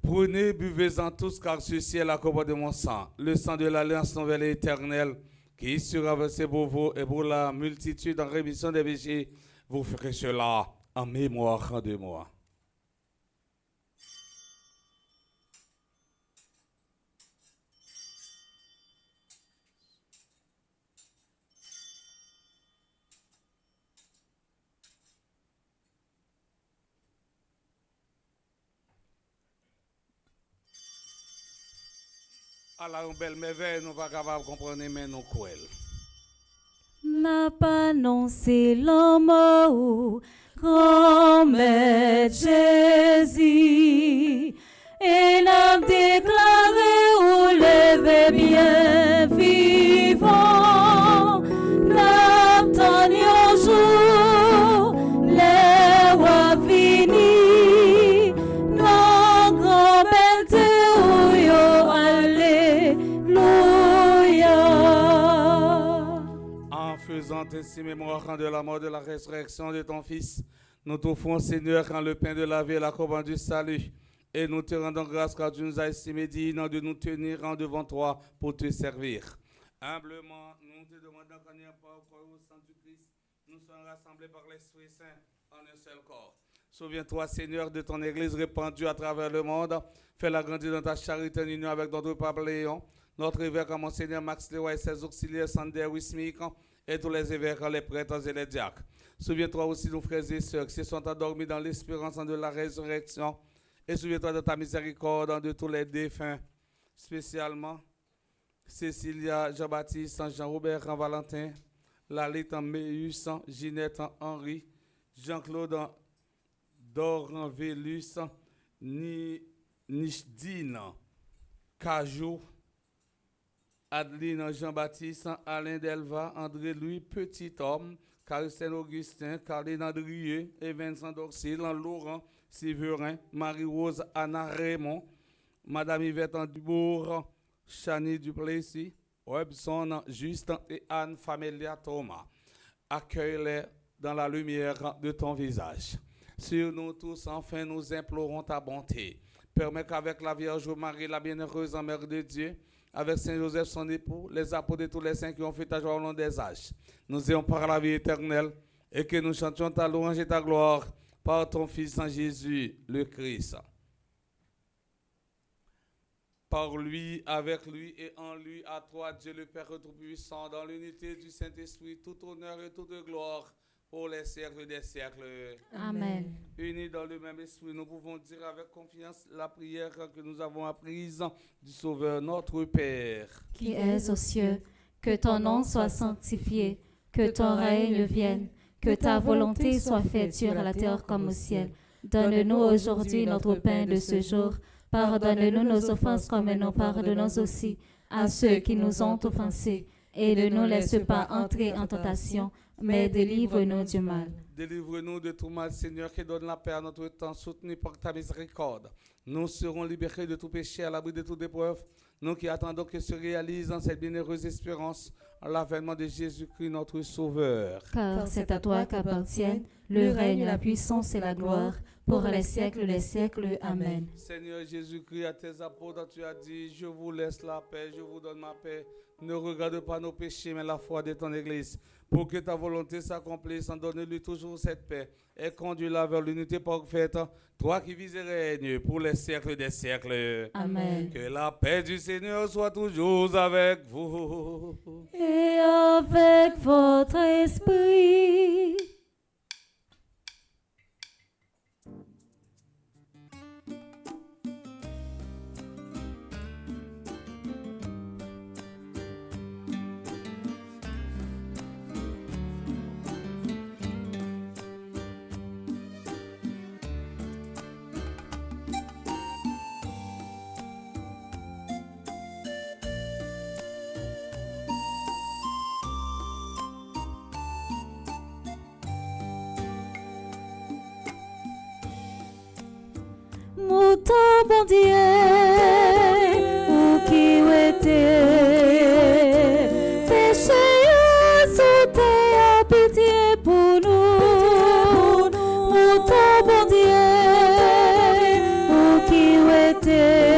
prenez, buvez-en tous, car ceci est la coupe de mon sang, le sang de l'alliance nouvelle et éternelle, qui sera versé pour vous et pour la multitude en rémission des péchés. Vous ferez cela en mémoire de moi. À la belle merveille, nous ne sommes pas capables de comprendre, mais nous croyons. N'a pas annoncé l'homme comme Jésus, et n'a déclaré où lever bien vivant, n'a tenu un jour les rois vini, n'a grand belle où yo alléluia. En faisant ainsi mémoire de la mort, de la résurrection de ton Fils, nous t'offrons, Seigneur, quand le pain de la vie et la coupe du salut. Et nous te rendons grâce car tu nous as estimé digne de nous tenir devant toi pour te servir. Humblement, nous te demandons qu'en ayant pas au corps au sang du Christ, nous soyons rassemblés par l'Esprit Saint en un seul corps. Souviens-toi, Seigneur, de ton Église répandue à travers le monde. Fais-la grandir dans ta charité en union avec notre pape Léon, notre évêque, Monseigneur Max Leroy et ses auxiliaires Sander Wismik, et tous les évêques, les prêtres et les diacres. Souviens-toi aussi de nos frères et sœurs qui sont endormis dans l'espérance de la résurrection. Et souviens-toi de ta miséricorde de tous les défunts, spécialement Cécilia, Jean-Baptiste, Jean-Robert, Valentin, Lalite, Méus, Ginette, Henri, Jean-Claude, Doran, Vélus, Nishdine, Cajou, Adeline, Jean-Baptiste, Alain Delva, André-Louis, Petit Homme, Caristène Augustin, Caroline Andrieux, et Vincent Dorsil, Laurent, Séverin, Marie-Rose, Anna Raymond, Madame Yvette Dubourg, Chani Duplessis, Webson, Justin et Anne Famelia Thomas. Accueille-les dans la lumière de ton visage. Sur nous tous, enfin, nous implorons ta bonté. Permets qu'avec la Vierge Marie, la bienheureuse Mère de Dieu, avec Saint Joseph, son époux, les apôtres et tous les saints qui ont fait ta joie au long des âges, nous ayons par la vie éternelle et que nous chantions ta louange et ta gloire par ton Fils en Jésus, le Christ. Par lui, avec lui et en lui, à toi, Dieu le Père Tout-Puissant, dans l'unité du Saint-Esprit, tout honneur et toute gloire pour les siècles des siècles. Amen. Unis dans le même esprit, nous pouvons dire avec confiance la prière que nous avons apprise du Sauveur, notre Père. Qui es aux cieux, que ton nom soit sanctifié, que ton règne vienne, que ta volonté soit faite sur la terre comme au ciel. Donne-nous aujourd'hui notre pain de ce jour. Pardonne-nous nos offenses comme nous pardonnons aussi à ceux qui nous ont offensés. Et ne nous laisse pas entrer en tentation, mais délivre-nous du mal. Délivre-nous de tout mal, Seigneur, qui donne la paix à notre temps, soutenu par ta miséricorde. Nous serons libérés de tout péché, à l'abri de toute épreuve. Nous qui attendons que se réalise dans cette bienheureuse espérance l'avènement de Jésus-Christ, notre Sauveur. Car c'est à toi qu'appartiennent le règne, la puissance et la gloire, pour les siècles des siècles. Amen. Seigneur Jésus-Christ, à tes apôtres, tu as dit, je vous laisse la paix, je vous donne ma paix. Ne regarde pas nos péchés, mais la foi de ton Église. Pour que ta volonté s'accomplisse, en donne-lui toujours cette paix et conduis-la vers l'unité parfaite, toi qui vis et règnes pour les siècles des siècles. Amen. Que la paix du Seigneur soit toujours avec vous. Et avec votre esprit. Mouton bon Dieu, ou qui était, péché sauté à pitié pour nous. Mouton bon Dieu, ou qui était,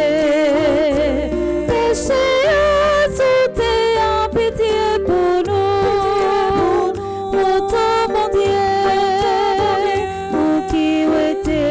péché sauté à pitié pour nous. Mouton bon Dieu, ou qui était.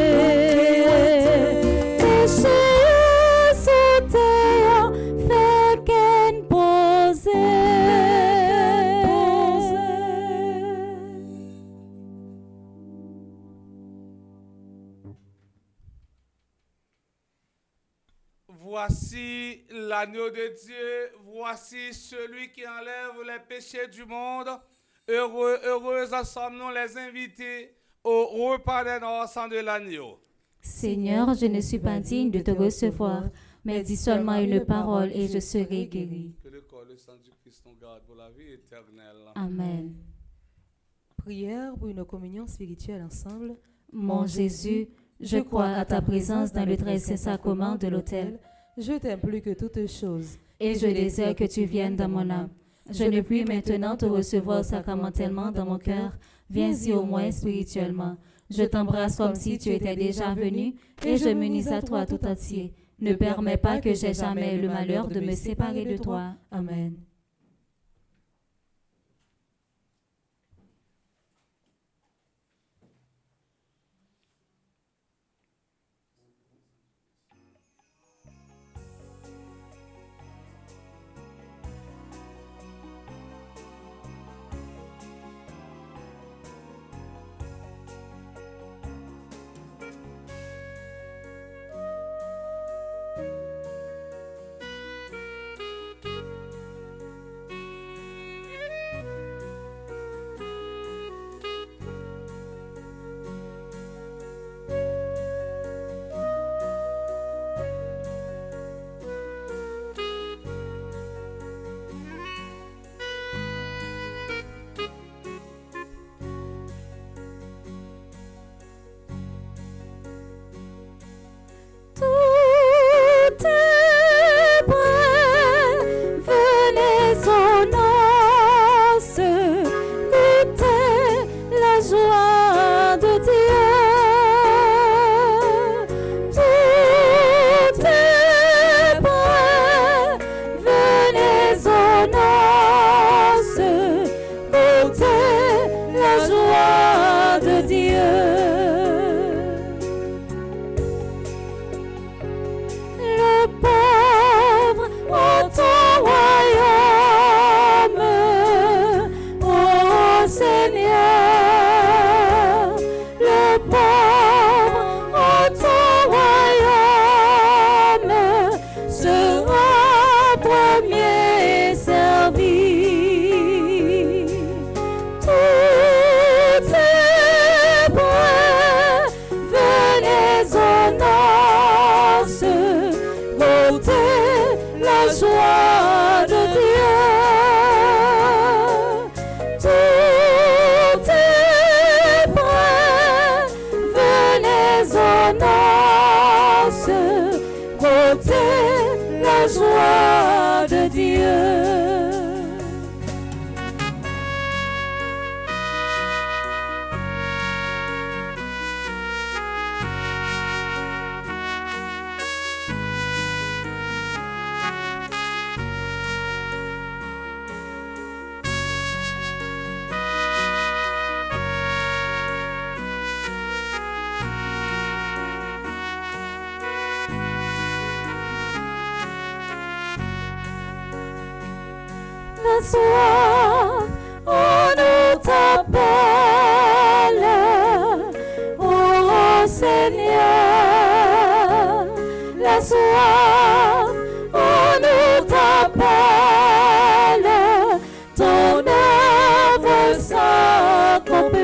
Voici l'agneau de Dieu, voici celui qui enlève les péchés du monde. Heureux, heureuses sommes-nous les invités au repas des noces de l'agneau. Seigneur, je ne suis pas digne de te recevoir, mais dis seulement une parole et je serai guéri. Que le corps et le sang du Christ nous garde pour la vie éternelle. Amen. Prière pour une communion spirituelle ensemble. Mon Jésus, je crois à ta présence dans le très saint sacrement de l'autel. Je t'aime plus que toutes choses. Et je désire que tu viennes dans mon âme. Je ne puis maintenant te recevoir sacramentellement dans mon cœur. Viens-y au moins spirituellement. Je t'embrasse comme si tu étais déjà venu et je m'unis à toi tout entier. Ne permets pas que j'aie jamais le malheur de me séparer de toi. Amen. joie de Dieu. Tout est prêt, venez aux noces, goûtez la joie de Dieu. La soif, on nous t'appelle, oh Seigneur. La soif, on nous t'appelle, ton œuvre s'accomplit.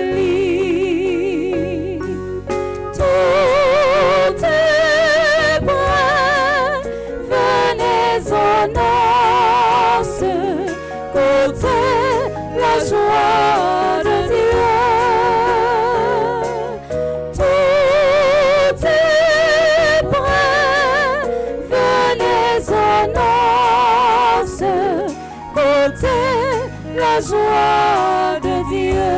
Tout est prêt, venez aux noces, goûtez la joie de Dieu. Tout est prêt, venez aux noces, goûtez la joie de Dieu.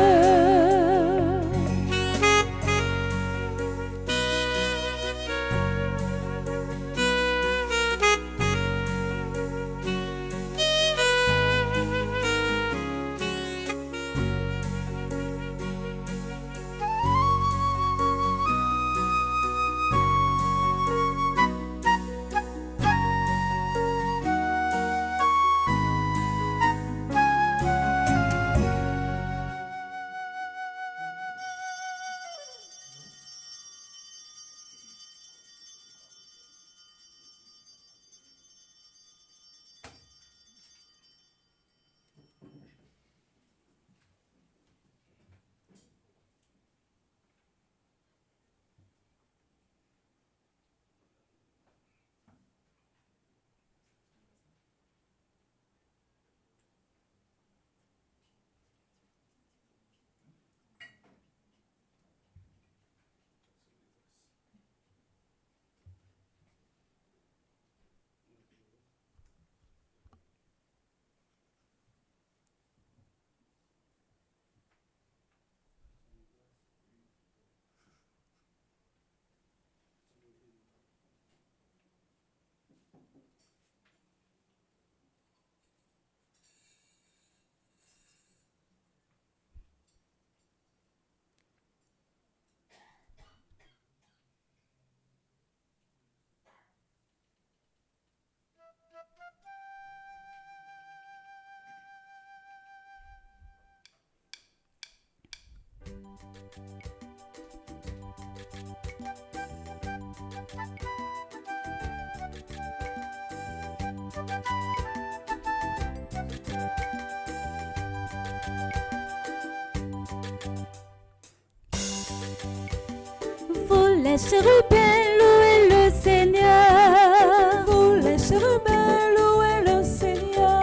Vous les chérubins, louez le Seigneur. Vous les chérubins, louez le Seigneur.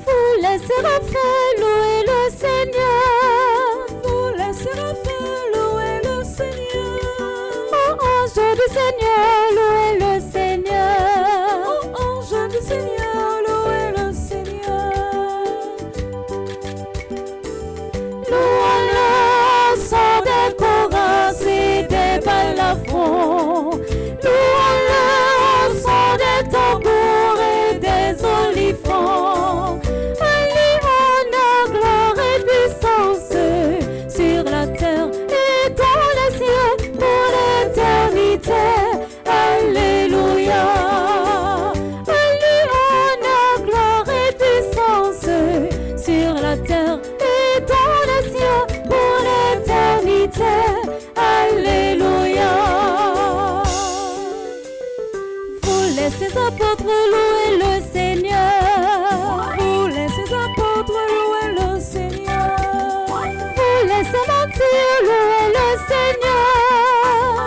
Vous les séraphins, louez le Seigneur. Vous les séraphins, louez le Seigneur. Oh ange du Seigneur, louez le Seigneur. Oh ange du Seigneur, louez le Seigneur. Louons-le au son des chorus et des balafons. Louons-le au son des tambours et des olifants. À lui honneur, gloire et puissance sur la terre et dans les cieux pour l'éternité. Alléluia. À lui honneur, gloire et puissance sur la terre et dans les cieux pour l'éternité. Alléluia. Vous laissez apôtres louer le Seigneur. Vous laissez apôtres louer le Seigneur. Vous laissez martyrs louer le Seigneur.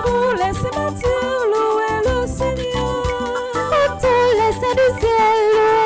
Vous laissez martyrs louer le Seigneur. Tous les saints du ciel louer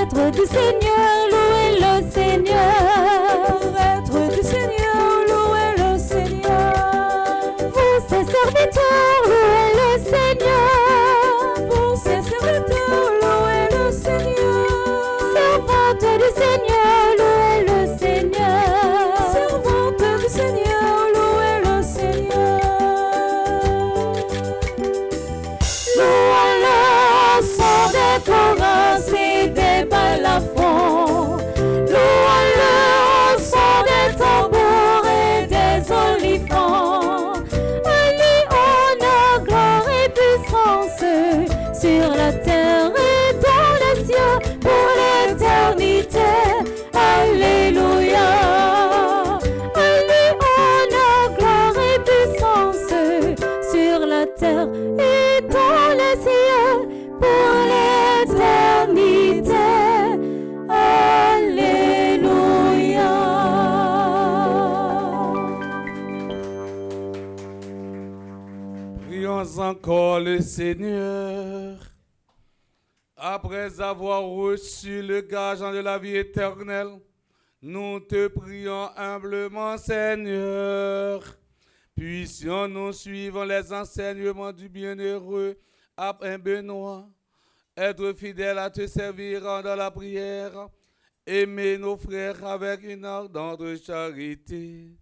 être du Seigneur, louez le Seigneur. Pour être du Seigneur, louez le Seigneur. Vous, ses serviteurs, louez le Seigneur. Pour ses serviteurs, louez le Seigneur. Servante du Seigneur, louez le Seigneur. Servante du Seigneur, louez le Seigneur. Louez le son des choras et des balafons. Louez le son des tambours et des olifants. Allez, honneur, gloire et puissance sur la terre et dans les cieux pour l'éternité. Alléluia. Allez, honneur, gloire et puissance sur la terre et dans les cieux pour l'éternité. Alléluia. Prions encore le Seigneur. Après avoir reçu le gage de la vie éternelle, nous te prions humblement, Seigneur. Puissions-nous suivre les enseignements du bienheureux Abbé Benoît, être fidèles à te servir dans la prière, aimer nos frères avec une ardente charité.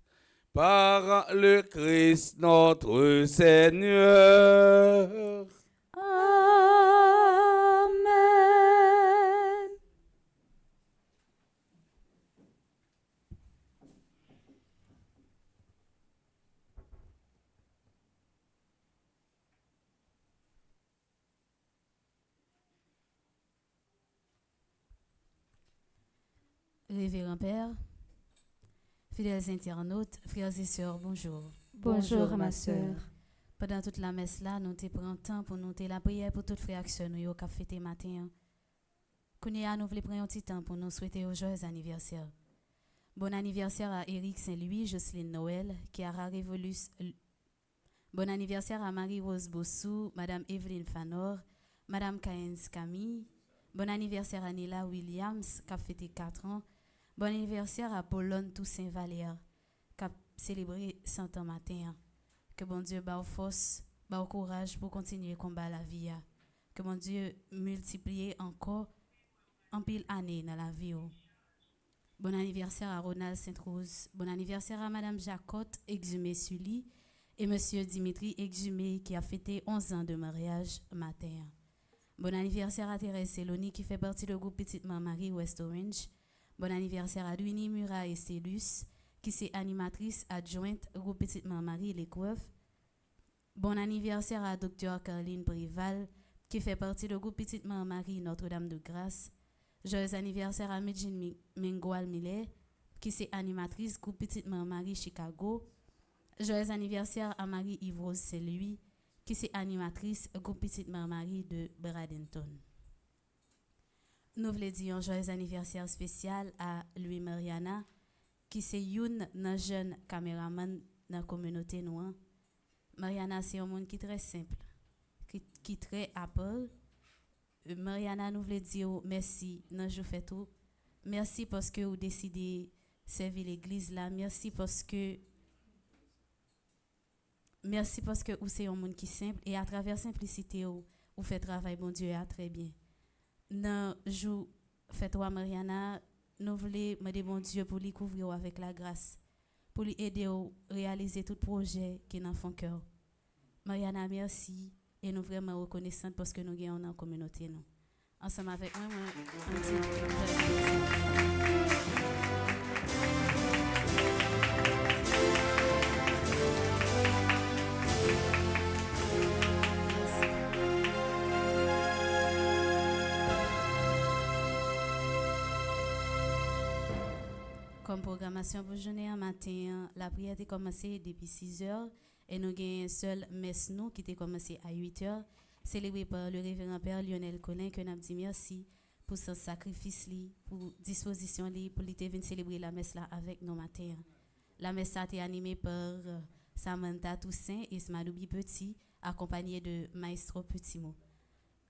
Par le Christ notre Seigneur. Amen. Révérend Père, fidèles internautes, frères et sœurs, bonjour. Bonjour ma sœur. Pendant toute la messe là, nous te prenons temps pour nous te la prière pour toutes frères qui nous ont fêté matin. Kounia, nous voulons prendre un petit temps pour nous souhaiter un joyeux anniversaire. Bon anniversaire à Éric Saint-Louis, Jocelyne Noël, qui a révolu. Bon anniversaire à Marie-Rose Bossou, Madame Evelyne Fanor, Madame Kaenz Camille. Bon anniversaire à Nila Williams, qui a fêté 4 ans. Bon anniversaire à Paulone Toussaint Valère, qui a célébré 100 ans matin. Que bon Dieu ba force, ba courage pour continuer à combattre la vie. Que bon Dieu multiplie encore en pile année dans la vie. Bon anniversaire à Ronald Sainte-Rose. Bon anniversaire à Madame Jacotte Exumé-Sully et Monsieur Dimitri Exumé qui a fêté 11 ans de mariage matin. Bon anniversaire à Thérèse Seloni qui fait partie du groupe Petite Marie West Orange. Bon anniversaire à Duini Murat et Célus, qui est animatrice adjointe groupe Petite Marie L'écouve. Bon anniversaire à Dr. Caroline Prival, qui fait partie du groupe Petite Marie Notre-Dame de Grâce. Joyeux anniversaire à Medjine Mengoal Millet, qui est animatrice groupe Petite Marie Chicago. Joyeux anniversaire à Marie-Yvrose Saint-Louis, qui est animatrice groupe Petite Marie de Bradenton. Nous voulons dire un joyeux anniversaire spécial à Louis Mariana, qui est une jeune caméraman dans la communauté noire. Mariana, c'est un monde qui est très simple, qui est très Apple. Mariana, nous voulons dire merci, nous je fais tout. Merci parce que vous décidez de servir l'église là. Merci parce que vous c'est un monde qui est simple et à travers simplicité, vous faites travail, bon Dieu, à très bien. Dans jour fête-toi Mariana, nous voulons demander bon Dieu pour lui couvrir avec la grâce, pour lui aider à réaliser tout projet qui est dans son cœur. Mariana, merci et nous vraiment reconnaissants parce que nous gagnons dans la communauté. Nous. Ensemble avec moi, on dit comme programmation pour journée en matin, la prière a commencé depuis 6 heures et nous avons seul messe nous qui a commencé à 8 heures, célébré par le révérend Père Lionel Colin que nous avons dit merci pour son sacrifice, pour disposition, pour lui venir célébrer la messe là avec nous matin. La messe a été animée par Samantha Toussaint et Smadoubi Petit, accompagné de Maestro Petitmot.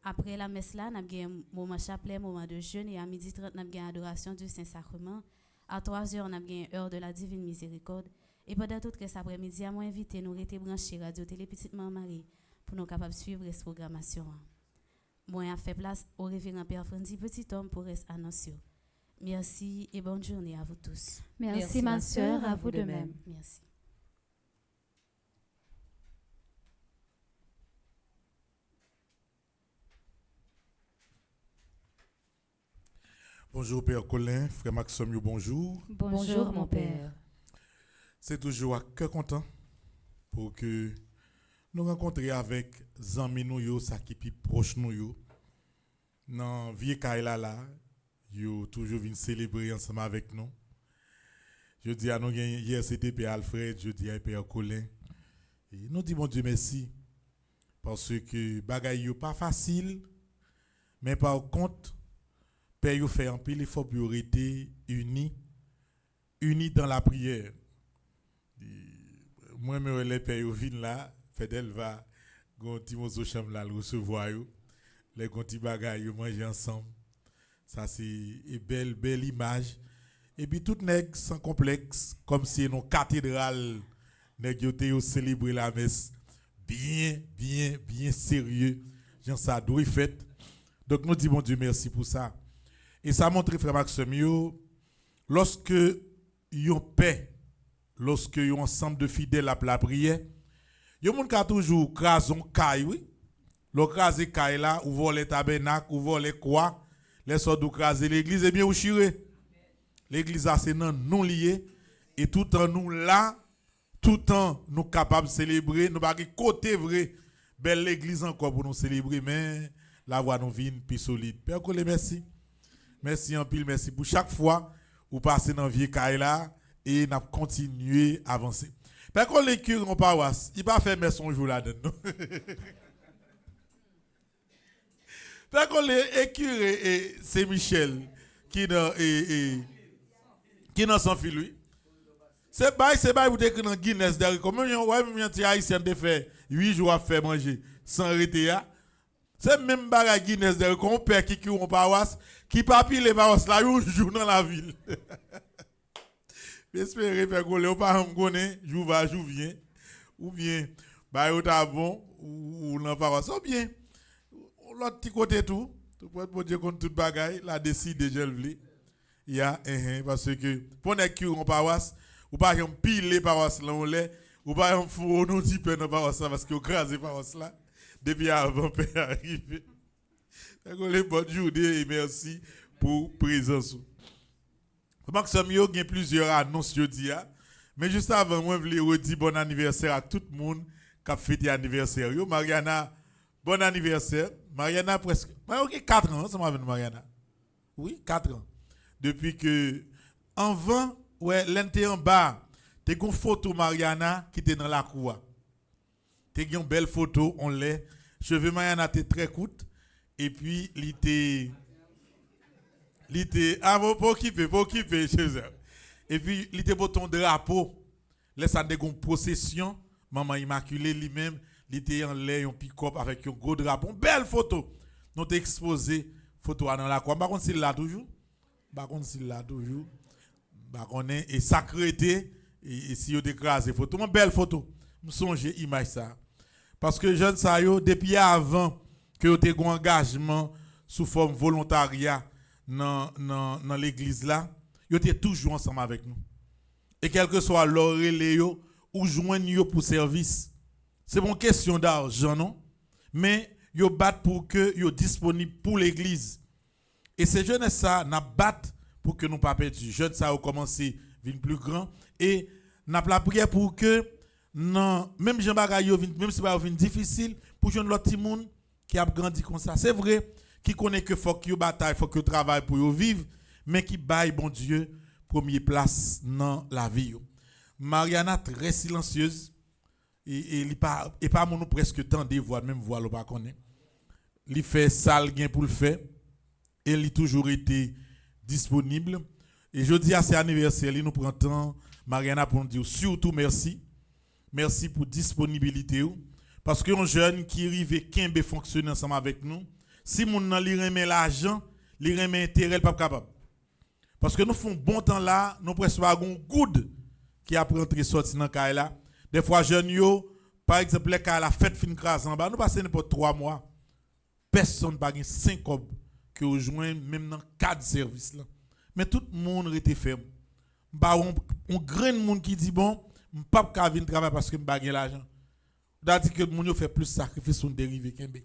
Après la messe là, nous avons un moment chapelet, moment de jeûne et à 12h30 nous avons adoration du Saint-Sacrement. À 3h, nous avons une heure de la Divine Miséricorde. Et pendant tout cet après-midi, nous invité nous rester branchés Radio Télé Petite Marie pour nous capables de suivre cette programmation. Moi, a fait place au révérend Père Frandy Petit Homme pour rester annoncé. Merci et bonne journée à vous tous. Merci ma sœur, à vous de même. Merci. Bonjour Père Colin, Frère Maxime, bonjour. Bonjour mon Père. C'est toujours à cœur content pour que nous rencontrions avec amis nous ça qui plus proche nous dans vie Kaila là, yo toujours vinn célébrer ensemble avec nous. Je dis à nous hier c'était Père Alfred, je dis à Père Colin. Et nous disons bon Dieu merci parce que bagay yo pas facile mais par contre Père yo fait un pile effort pour rester unis dans la prière. Moi me relais Père yo vinn là, Fidèle va gon ti mozo chambre là le recevoir yo, les gonti bagay yo manger ensemble. Ça c'est une belle image. Et puis tout nèg sans complexe comme si une cathédrale nèg yo te yo célébrer la messe bien sérieux. Jean ça doit fait. Donc nous disons bon Dieu merci pour ça. Et ça montre frère Maxime yo lorsque yon paix, lorsque yon ensemble de fidèles à la prière, yon moun ka toujours krason kay oui. Lo kraser kay là ou voler tabernacle ou voler quoi, les sortes de kraser l'église et bien ou chiré. L'église a c'est non lié et tout en nous là, tout en nous capable de célébrer, nous pas côté vrai belle l'église encore pour nous célébrer mais la voix nous vient plus solide. Père Colin merci. Merci en pile, merci pour chaque fois où passez dans vieux caille là et n'a continuer à avancer. Père qu'on les cure en paroisse, il pas fait son jour là-dedans. Père qu'on les curé et c'est Michel qui dans sans fil lui. C'est bail vous décrire dans Guinness derrière comme un petit haïtien de fait 8 jours à faire manger sans arrêter là. C'est même bagay Guinness de qu'on père qui cure en paroisse qui papi les paroisses là un jour dans la ville. J'espère faire que le pas me connaît, jour va jour vient ou bien bah au ta bon ou dans paroisse ou bien l'autre petit côté tout pour dire contre toute bagay la décide de gelvli. Il y a parce que pour les cure en paroisse ou pas on pile les paroisses là on les ou pas on faut nous petit peu dans paroisse parce que craser paroisse là. Depuis avant Père arrivé. Bonne journée et merci pour présence. Maxime yo gen plusieurs annonces jeudi mais juste avant moi je voulais dire bon anniversaire à tout le monde qui a fêté anniversaire yo. Mariana bon anniversaire. Mariana presque 4 ans ensemble avec Mariana. Oui, 4 ans. Depuis que avant ouais l'enté en bas, t'es une photo Mariana qui était dans la cour. T'es une belle photo, on l'est. Cheveux Mariana étaient très courts. Et puis, il était avant pour occuper chez eux. Et puis, il était pour ton drapeau. Laisse des une procession. Maman Immaculée lui-même, il était en l'air, un pick-up avec un gros drapeau. Une belle photo. Nous t'ai exposé photo dans la cour. Par contre, s'il l'a toujours. Et sacré et si vous écrasez photo. Une belle photo. Je songe image ça. Parce que jeune ça yo depuis avant que vous ayez un engagement sous forme volontariat dans l'église là, vous étiez toujours ensemble avec nous. Et quel que soit l'heure yo ou joindre yo pour service. C'est une question d'argent non, mais yo battent pour que yo disponible pour l'église. Et ces jeunes ça n'a battent pour que nous pas perdus. Jeunes ça ont commencé vinn plus grand et n'a la prière pour que non, même Jean Bagayo, même si c'est difficile, pour jeune l'autre petit monde qui a grandi comme ça. C'est vrai, qui connaît que faut qu'il bataille, faut qu'il travaille pour vivre, mais qui baille bon Dieu première place dans la vie. Mariana très silencieuse et pas mon presque temps de voir même voix le pas connaît. Il fait sale gain pour le faire et il a toujours été disponible et je dis à ses anniversaires, il nous prend temps Mariana pour nous dire surtout merci. Merci pour disponibilité parce que un jeune qui arrive kembe fonctionner ensemble avec nous, Si moun nan li remet l'argent, li remet intérêt pas capable. Parce que nous faisons bon temps là, nous presque pas un good qui a rentré sorti dans caille là. Des fois jeunes yo, par exemple les cas la fête fin crase en bas, nous passons n'importe 3 mois. Personne pas gain 5 cob que vous joignez même dans 4 services là. Mais tout le monde était ferme. Bah on grand monde qui dit bon, pas ka venir travailler parce que m'pa gain l'argent. Ça dit que moun yo fait plus sacrifice sur dérivé kembe.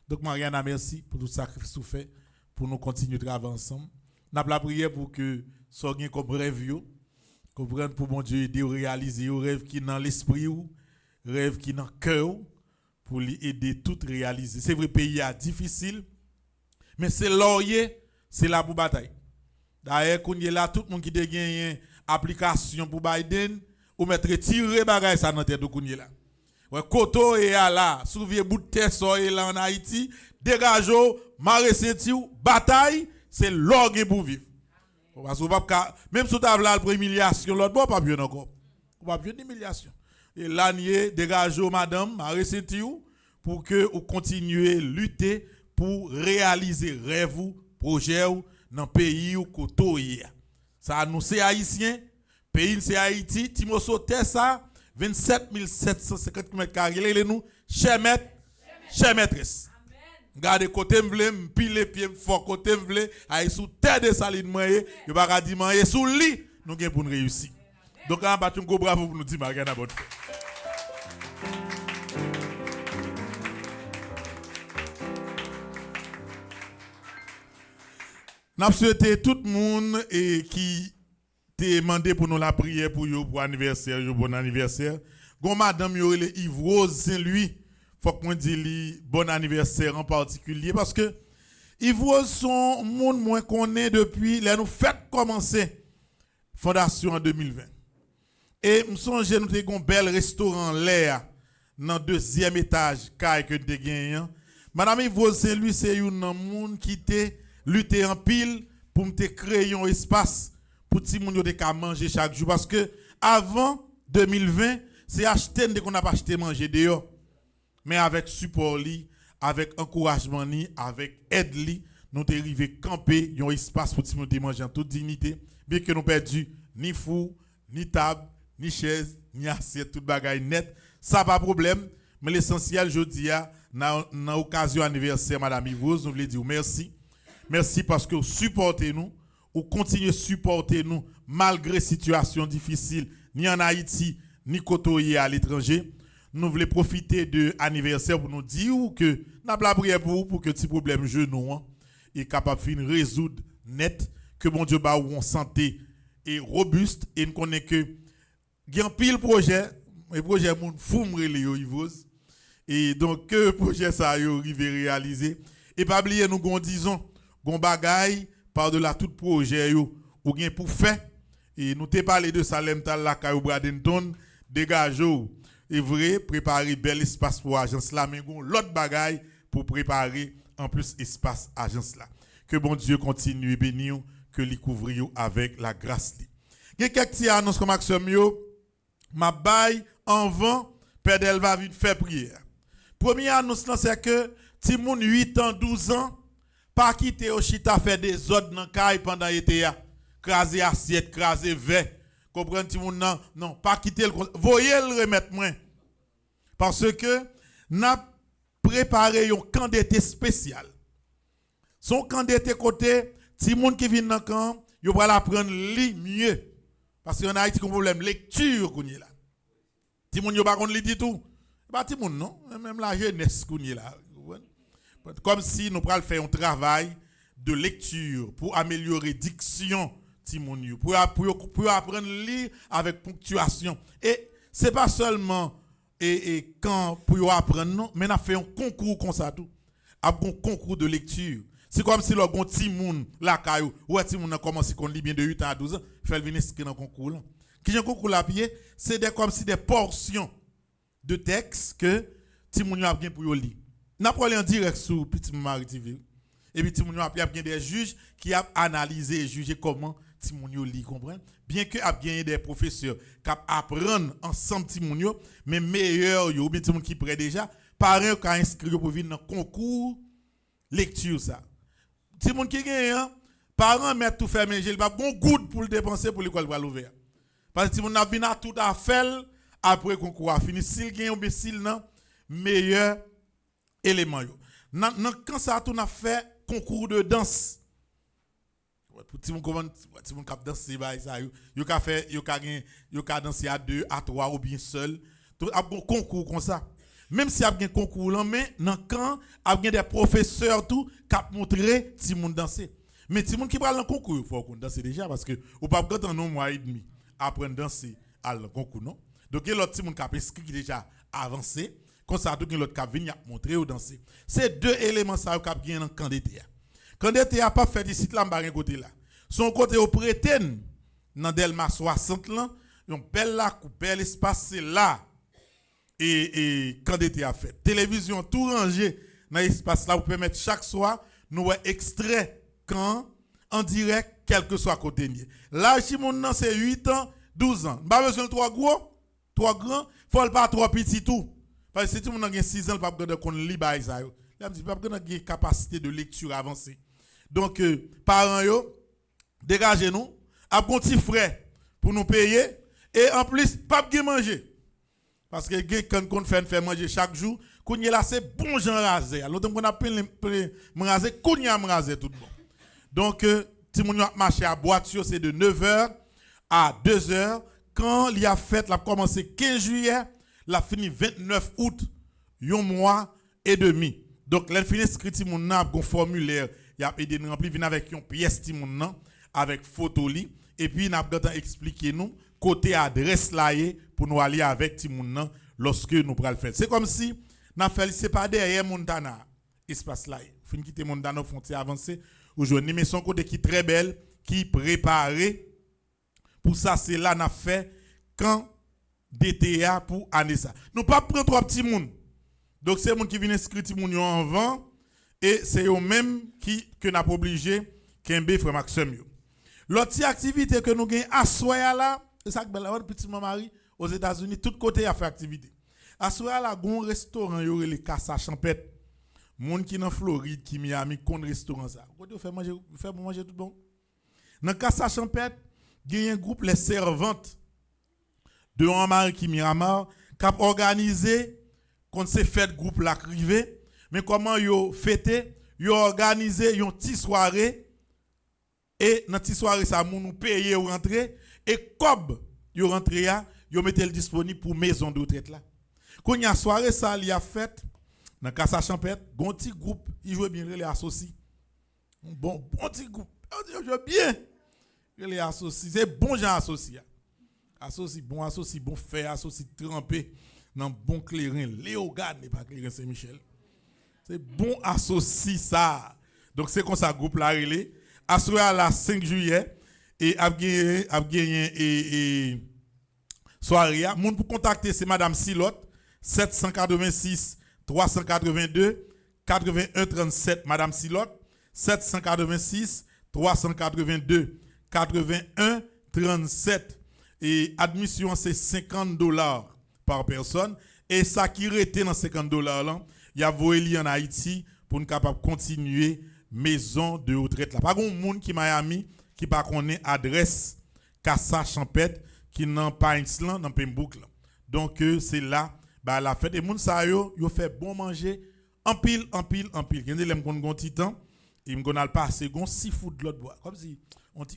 Donc Mariana merci pour tout sacrifice que vous fait pour nous continuer de travailler ensemble. N'a la prière pour que ça gain comme rêve yo, comprendre pour bon Dieu aider à réaliser au rêve qui dans l'esprit ou rêve qui dans cœur pour lui aider tout réaliser. C'est vrai pays est difficile mais c'est laurier, c'est là pour bataille. D'ailleurs qu'on y là tout le monde qui a gagné application pour Biden ou mettre tirer bagay ça dans tête de qu'on y là. Ouais koto et là, souviez bout de terre soye là en Haïti, dégageau, maré sentiu, bataille, c'est l'orgue pour vivre. Parce que pas même si tu as la humiliation l'autre bon pas bien encore. Pas bien d'humiliation. Et là nié dégageau madame, maré sentiu pour que vous continuez à lutter pour réaliser rêve ou projet ou dans pays ou koto hier. Ça nous c'est haïtien, pays c'est Haïti, Timoso ça 27 750 m², les nous, chers maîtres, chers maîtresses. Gardez côté m'vle, pile pied fort côté m'vle, aïe sous terre de saline moye, yo pas di manger sous lit, nous gain pour réussir. Donc on va un gros bravo pour nous dire Mariana bonne fête. N'a souhaité tout le monde et qui demandé pour nous la prière pour anniversaire, bon anniversaire. Gon madame yorele Yves Rose Saint-Louis, faut qu'on dise bon anniversaire en particulier parce que Yves Rose son monde moins connaît depuis là nous fête commencer fondation en 2020. Et me songe nous te gon bel restaurant l'air dans deuxième étage caille que te gagné. Madame Yves Rose Saint-Louis c'est une monde qui te lutter en pile pour me créer un espace pour ti moun yo de ka manger chaque jour parce que avant 2020 c'est acheter de qu'on a pas acheté manger dehors mais avec support li avec encouragement ni avec aide li nous t'es arrivé camper un espace pour ti moun de manger en toute dignité bien que nous perdu ni four ni table ni chaise ni assiette toute bagaille net ça pas problème mais l'essentiel jodi a dans occasion anniversaire madame Yvose nous voulons dire merci parce que vous supportez nous ou continuez à supporter nous malgré situation difficile ni en Haïti ni côtoyer à l'étranger. Nous voulons profiter de l'anniversaire pour nous dire que nous avons la prière pour que ce problème genou est capable de résoudre net, que bon Dieu ba ou en santé et robuste et nous connaissons que il y a un pile projet, et projet moun fou m'rele yo Yvose et donc que projet ça yo arrivé réaliser et pas oublier nous gon disons gon bagay par-delà tout projet yo ou gen pour faire et nous t'ai parlé de Salem Tal la Kayo Bradenton dégageau et vrai préparer bel espace pour agence là mais gon l'autre bagaille pour préparer en plus espace agence là que bon Dieu continue bénir que li couvre yo avec la grâce li gen quelques ti annonce comme action yo ma bail en vent Père Delva vient faire prière première annonce là c'est que ti moun 8 ans 12 ans pas quitter au chita faire des ordres dans caille pendant été craser assiette craser verre comprendre ti moun non pas quitter voyez le remettre moins parce que n'a préparé un camp d'été spécial son camp d'été côté ti moun qui vient dans camp yo va l'apprendre li mieux parce que en Haïti un problème lecture kounye là ti moun yo pas konn li di tout pas ti moun non même la jeunesse kounye là comme si nous pral faire un travail de lecture pour améliorer diction Timoun pour apprendre lire avec ponctuation et c'est pas seulement et quand pour apprendre non mais on a fait un concours comme ça tout un concours de lecture c'est comme si le gon Timoun la caillou ouais Timoun a commencé qu'on lit bien de 8 ans à 12 ans fait venir ce dans concours là qui un concours là pied c'est comme si des portions de texte que Timoun a bien pour yo lire. N'a pas aller en direct sur Petit Marie TV. Et puis Timoun a bien des juges qui a analysé et jugé comment Timoun yo lit, comprendre? Bien que a bien des professeurs qui apprennent ensemble Timoun yo, mais meilleur yo ou bien Timoun qui prêt déjà, parents qui inscrit pour venir dans concours lecture ça. Si moun qui gagne, parents mettent tout fermé, il pas bon good pour le dépenser pour l'école va l'ouvrir. Parce que si moun a vinn à tout à faire après concours a fini, s'il gagne ou bien s'il non, meilleur élément yo. Quand ça tout a fait concours de danse. Pour ti moun comment ti moun k'ap danser ba ça yo ka fait yo ka danser à 2 à 3 ou bien seul. Tout a bon concours comme ça. Même si a bien concours là mais dans quand a bien des professeurs tout k'ap montrer ti moun danser. Mais ti moun qui pral dans concours il faut qu'on danser déjà parce que ou pas attendre un mois et demi apprendre danser à le concours non. Donc il y a l'autre ti moun k'ap inscrit qui déjà avancé comme ça tout l'autre k'ap venir montrer ou danser. C'est deux éléments ça k'ap gagner dans candidat. Candidat a pas fait ici là m'ba côté là. Son côté au prétend dans Delma 60 là, un bel lac, bel espace c'est là. Et candidat a fait télévision tout rangé dans l'espace là pour permettre chaque soir nous extrait quand en direct quel que soit côté nier. Là si mon nan c'est 8 ans, 12 ans. Pas besoin de 3 gros, 3 grands, faut pas 3 petits tout. Parce que si tout le monde a 6 ans, pas besoin de qu'on lit ba ça yo. Là pas besoin de capacité de lecture avancée. Donc parents yo dégagez-nous, à bon petit frais pour nous payer et en plus pas de manger. Parce que quand on fait manger chaque jour, qu'on y là c'est bon gens rasé. Alors on a plein raser, qu'on y a raser tout bon. Donc si mon marché à boîte c'est de 9h à 2h quand il a fait la commencé 15 juillet, la fini 29 août, un mois et demi. Donc l'en fini inscrit ti mon a un formulaire, il a aidé nous remplir avec une pièce ti mon avec photo li et puis n'a pas expliquer nous côté adresse là pour nous aller avec ti moun lorsque nous pral faire. C'est comme si n'a fait c'est pas derrière Montana espace là. Fin quitter Montana frontière avancer aujourd'hui mais son côté qui très belle qui préparé pour ça c'est là n'a fait quand DTA pour année ça. Nous pas prendre trois petits moun. Donc c'est moun qui vient inscrire ti moun en vent et c'est eux même qui que n'a pas obligé Kembe frère Maxime yo. L'autre activité que nous gagnons à Soya là, c'est ça que la petite Marie aux États-Unis, tout côté a fait activité. À Soya là, un restaurant yo les Casa Champêtre. Monde qui dans Floride, qui Miami, qu'on restaurant ça. Côté fait manger tout bon. Dans Casa Champêtre, il y a un groupe les servantes de Marie qui Miramar qui a organisé qu'on s'est fait groupe la crivé, mais comment yo fêté, yo organisé une petite soirée. Et dans cette soirée, ça nous payer ou rentrer. Et comme vous rentrez, vous mettez le disponible pour maison de retraite là. Quand il y a soirée, ça il a fait dans Casa Champêtre, un petit groupe, il joue bien les associés. Bon petit groupe, il joue bien les associés. C'est bon gens associés. Associés, bon fer, associés trempés dans bon clairin. Léogane n'est pas clairin Saint-Michel. C'est bon associé ça. Donc c'est comme ça groupe là relé. Assuré à la 5 juillet et a gagné soirée. Moun pour contacter c'est madame Silotte 786 382 81 37 madame Silotte 786 382 81 37 et admission c'est $50 par personne et ça qui rete dans $50 là, il y a voyé en Haïti pour nous capable continuer maison de retraite là. Pas grand monde qui Miami qui pas connaît adresse Casa Champêtre qui dans Painsland dans Pembroke là. Donc c'est là bah la fête des monde ça yo fait bon manger en pile. Quand les qu'on gon titan, il me gonal passer gon seafood de l'autre bois. Comme si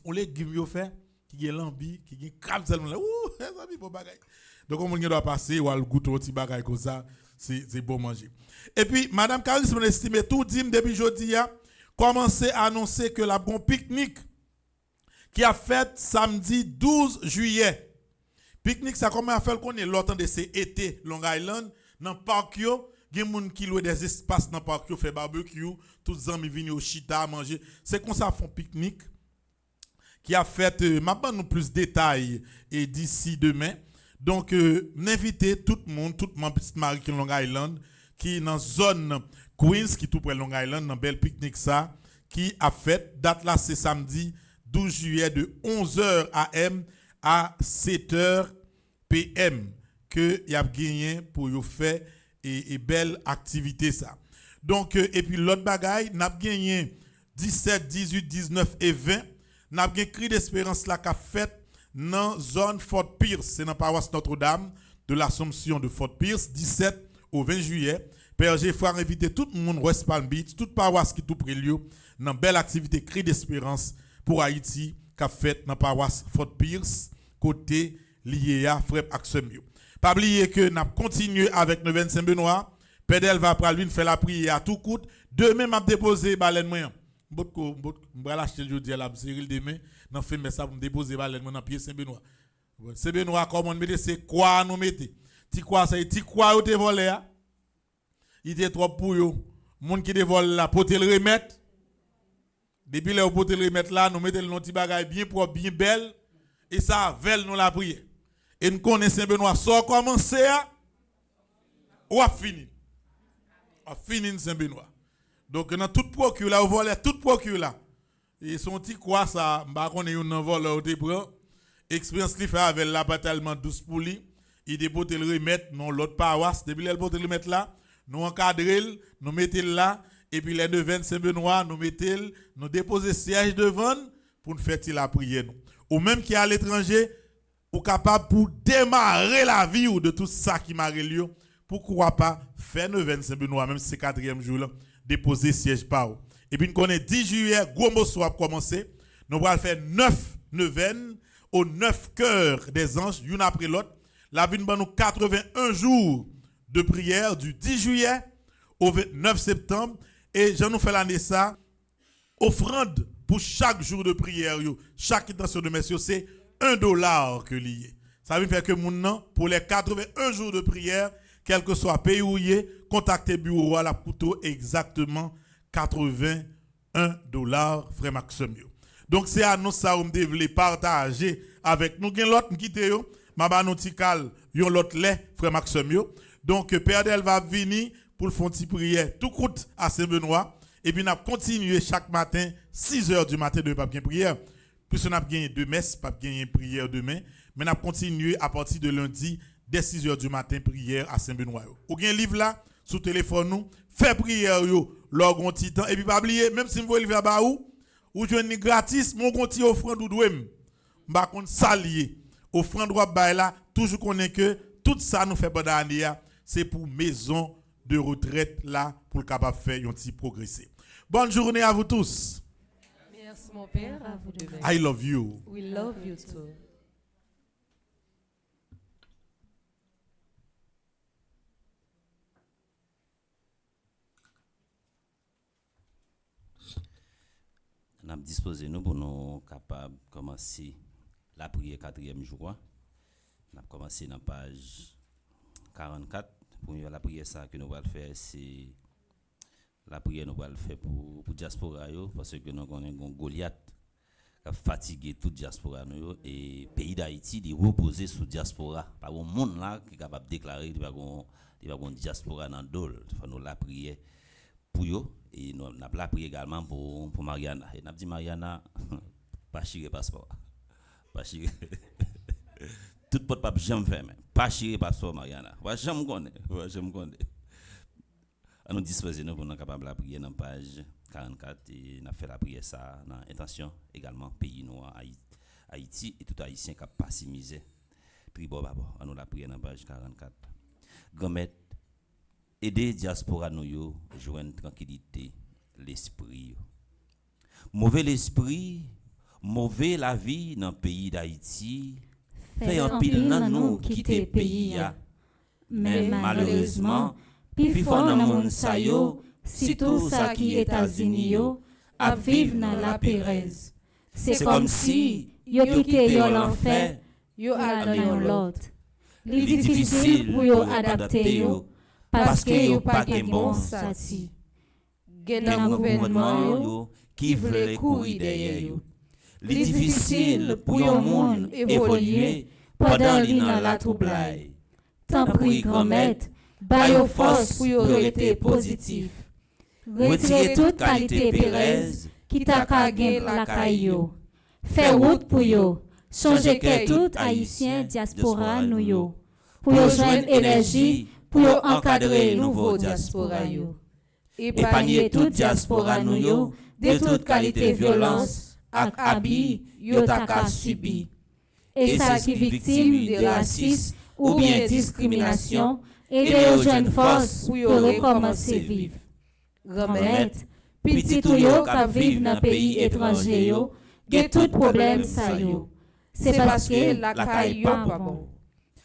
on légumes yo fait qui est lambi, qui est crabe seulement là. Ouh, ça bi bon bagay. Donc on doit passer ou al goûter petit bagay comme ça, c'est bon manger. Et puis madame Caris m'en estime tout dit depuis jodi a commencé à annoncer que la bon pique-nique qui a fait samedi 12 juillet. Pique-nique ça commence à faire qu'on est l'automne de ces été Long Island dans parc yo, gen moun qui loue des espaces dans parc yo fait barbecue, tous amis viennent au chita manger. C'est comme ça font pique-nique qui a fait maintenant nous plus de détails et d'ici demain. Donc n'invitez tout le monde, toute ma petite Marie qui Long Island qui dans zone Queens qui tout près Long Island dans belle pique-nique ça qui a fait date là c'est samedi 12 juillet de 11h AM à 7h PM que y a gagné pour y faire et belle activité ça. Donc, et puis l'autre bagaille, n'a gagné 17, 18, 19 et 20. N'a gagné cri d'espérance là qu'a fait dans zone Fort Pierce, c'est dans paroisse Notre-Dame de l'Assomption de Fort Pierce, 17 au 20 juillet. Père Geoffroy a invité tout le monde West Palm Beach, toute paroisse qui tout près lieu, dans belle activité cri d'espérance pour Haïti qu'a fait dans paroisse Fort Pierce côté lié à frère Axemio. Pas oublier que n'a continué avec le 25 Benoît. Pédel va prendre lui faire la prière à tout coût. Demain m'a déposer baleine moi. M'ba l'acheter jodi à la Cyril demain, n'a fait mais ça pour me déposer baleine moi dans pied Saint Benoît. Saint Benoît comment mettre c'est quoi nous mettez. Ti quoi ça ti quoi yo te volé a. Il était trop pour yo. Monde qui te vole là pour te le remettre. Depuis là pour te le remettre là, nous mettons le petit bagage bien propre, bien belle et ça velle nous la prière. Et nous connaissons Saint Benoît sort commencer ou a fini. A fini Saint Benoît. Donc dans toute procure là, on vole toute procure là. Et son petit quoi ça, m'ba connait un vol au prend. Expérience li fait avec la tellement douce pour lui, il dépose le remettre dans l'autre paroisse, depuis le le remettre là, nous encadrer, nous mettons là et puis les 25 Benoît, nous mettons nous déposer siège devant pour nous faire la prière nous. Ou même qui est à l'étranger, ou capable pour démarrer la vie ou de tout ça qui m'a relié, pourquoi pas faire le 25 Benoît même si c'est 4e jour là, déposer siège par où. Et puis nous connaissons 10 juillet, gros morceau a commencé, nous allons faire 9 neuvaines aux 9 cœurs des anges, une après l'autre. La vie nous 81 jours de prière du 10 juillet au 29 septembre. Et je nous fais l'année ça, offrande pour chaque jour de prière, chaque intention de messieurs, c'est $1 que lié. Ça veut dire que maintenant, pour les 81 jours de prière, quel que soit pays où il est, contactez bureau à la couteau exactement $81, frère Maxime. Donc c'est à nous ça on devait partager avec nous. Gen l'autre qui te yo, m'a nous tikal yon l'autre lait frère Maxime. Donc Père Del va venir pour le faire une prière tout court à Saint-Benoît et puis n'a continuer chaque matin 6h du matin de pas bien prière. Puis on a gagné deux messes, pas gagné prière demain, mais n'a continuer à partir de lundi dès 6h du matin prière à Saint-Benoît. Ou gen livre là sous téléphone nous, fait prière yo lors petit temps et puis pas oublier même si vous voulez faire ba ou je ni gratis mon gonti offrande ou douem m'a kon salier offrande droit bail là toujours connaît que tout ça nous fait pendant année c'est pour maison de retraite là pour capable faire un petit progresser. Bonne journée à vous tous. Merci mon père, à vous de même. I love you. We love you too. Nous avons disposé nous pour nous capables de commencer la prière 4e jour. Nous avons commencé dans la page 44. Pour la prière ça que nous allons faire, c'est la prière nous allons faire pour diaspora parce que nous avons un Goliath qui a fatigué toute diaspora et le pays d'Haïti de reposer sur diaspora. Pas un monde là qui est capable de déclarer qu'il y a une diaspora dans le dos. Il faut nous la prière pour eux. Et nous avons la prière également pour Mariana. Et nous avons dit Mariana, pas chier passeport. Pas chier. Tout le monde pas jamais faire, pas chier passeport Mariana. Pas jamais connaître. Nous disposons pour nous capables de prier dans la page 44 et nous fait la prière ça dans intention également pays noir Haïti et tout haïtien qui a passé misère. Puis bon d'abord, nous la prière dans la page 44. Gomet aider diaspora nous yo joindre tranquillité l'esprit. Mauvais l'esprit, mauvais la vie dans le pays d'Haïti, fait un pile dans nous quitter pays ya. Mais malheureusement, plus fort dans monde sa yo, surtout ça qui États-Unis yo, à vivre dans la Pérez. C'est comme si yo quitté yo l'enfer, yo allé dans l'autre. Il est difficile pour yo adapter yo. Parce que yo pas de bon sati. Gen un gouvernement qui veut courir derrière yo. Li difficile pour yon monde évoluer pendant li dans la troublai. Tant pris grand-mère, ba yo force pour yo rester positif. Retirer toute qualité Pérez qui t'a kagé la caillou. Faire route pour yo. Changer que tout haïtien diaspora nou yo. Pour yo joindre énergie pour encadrer nouveau diaspora yo. épargner toute diaspora nou yo, de toute qualité violence, ak abi, yo ta ka subi. Et ça qui victime de racisme ou bien discrimination, et de jeunes forces pour recommencer vivre. Remettre, petit ou yo qui vivent dans pays étranger yo, gen tout problème ça yo. C'est parce que la caille yo pas bon.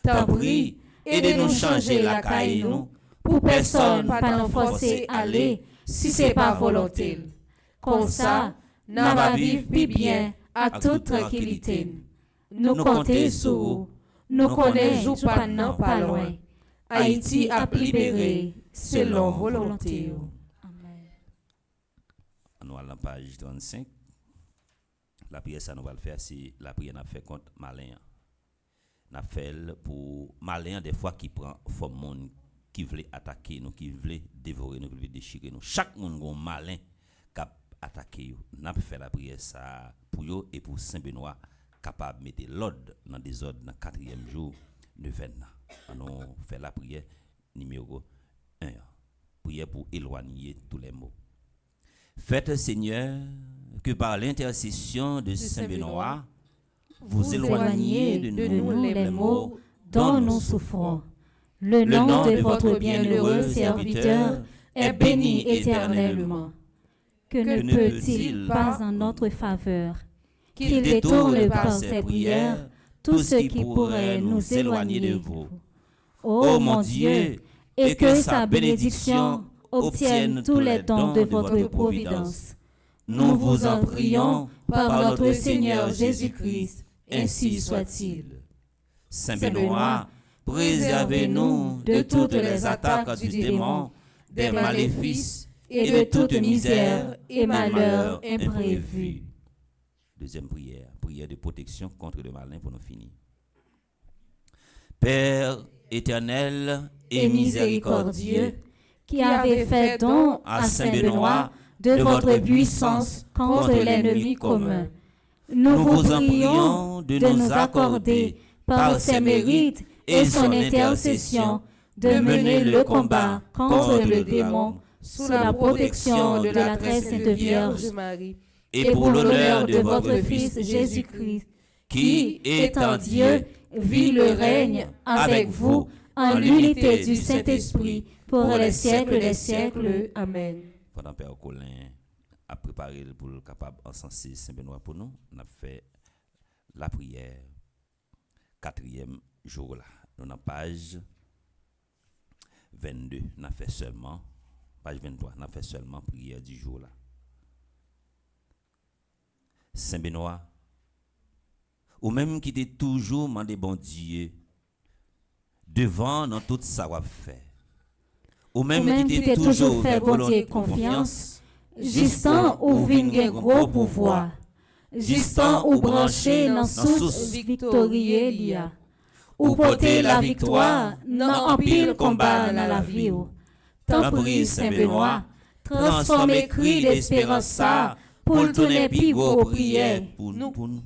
Tant pis, aidez-nous changer la caille nous, pour personne pas nous forcer aller si c'est pas volonté. Comme ça, nous va vivre plus bien à toute tranquillité. Nous comptons sur vous. Nous connaissons pas loin. Haïti a libéré selon volonté. Nous allons à la page 35. La prière, ça nous va le faire, c'est la prière n'a fait contre malin. N'a fait pour malin des fois qui prend forme monde qui veut attaquer nous, qui veut dévorer nous, qui veut déchirer nous. Chaque monde gon malin qui attaquer nous. N'a fait la prière ça pour eux et pour Saint Benoît capable de mettre l'ordre dans des ordres dans 4e jour de Venna. Nous fait la prière numéro 1. Prière pour éloigner tous les maux. Faites, Seigneur, que par l'intercession de Saint Benoît, vous éloigniez de nous les maux dont nous souffrons. Le nom de votre bienheureux serviteur est béni éternellement. Que ne peut-il pas en notre faveur, qu'il détourne par ses prières tout ce qui pourrait nous éloigner de vous. Ô mon Dieu, et que sa bénédiction obtienne tous les dons de votre providence. Nous vous en prions par notre Seigneur Jésus-Christ, ainsi soit-il. Saint Benoît, préservez-nous de toutes les attaques du démon, des maléfices et de toute misère et malheur imprévus. Deuxième prière, prière de protection contre le malin pour nous finir. Père éternel et miséricordieux, qui avez fait don à Saint Benoît de votre puissance contre l'ennemi commun, nous vous prions de nous accorder par ses mérites et son intercession de mener le combat contre le démon sous la protection de la très sainte Vierge Marie et pour l'honneur de votre Fils Jésus-Christ, qui, étant Dieu, vit le règne avec vous en l'unité du Saint-Esprit pour les siècles des siècles. Amen. Pendant Père Colin a préparé pour le capable encenser Saint Benoît pour nous, on a fait la prière 4e jour là. Dans la page 22, on a fait seulement page 23, on a fait seulement prière du jour là. Saint Benoît, ou même qui était toujours mandé bon Dieu devant dans toute sa fait. Ou même qui était toujours fait bon Dieu confiance, justant ou vingé gros pouvoir, justant ou branché dans source victorieux lia, ou porter la victoire dans un pile combat dans la vie. Tant pis Saint Benoît, transformer cri d'espérance ça pour tourner plus gros prières pour nous.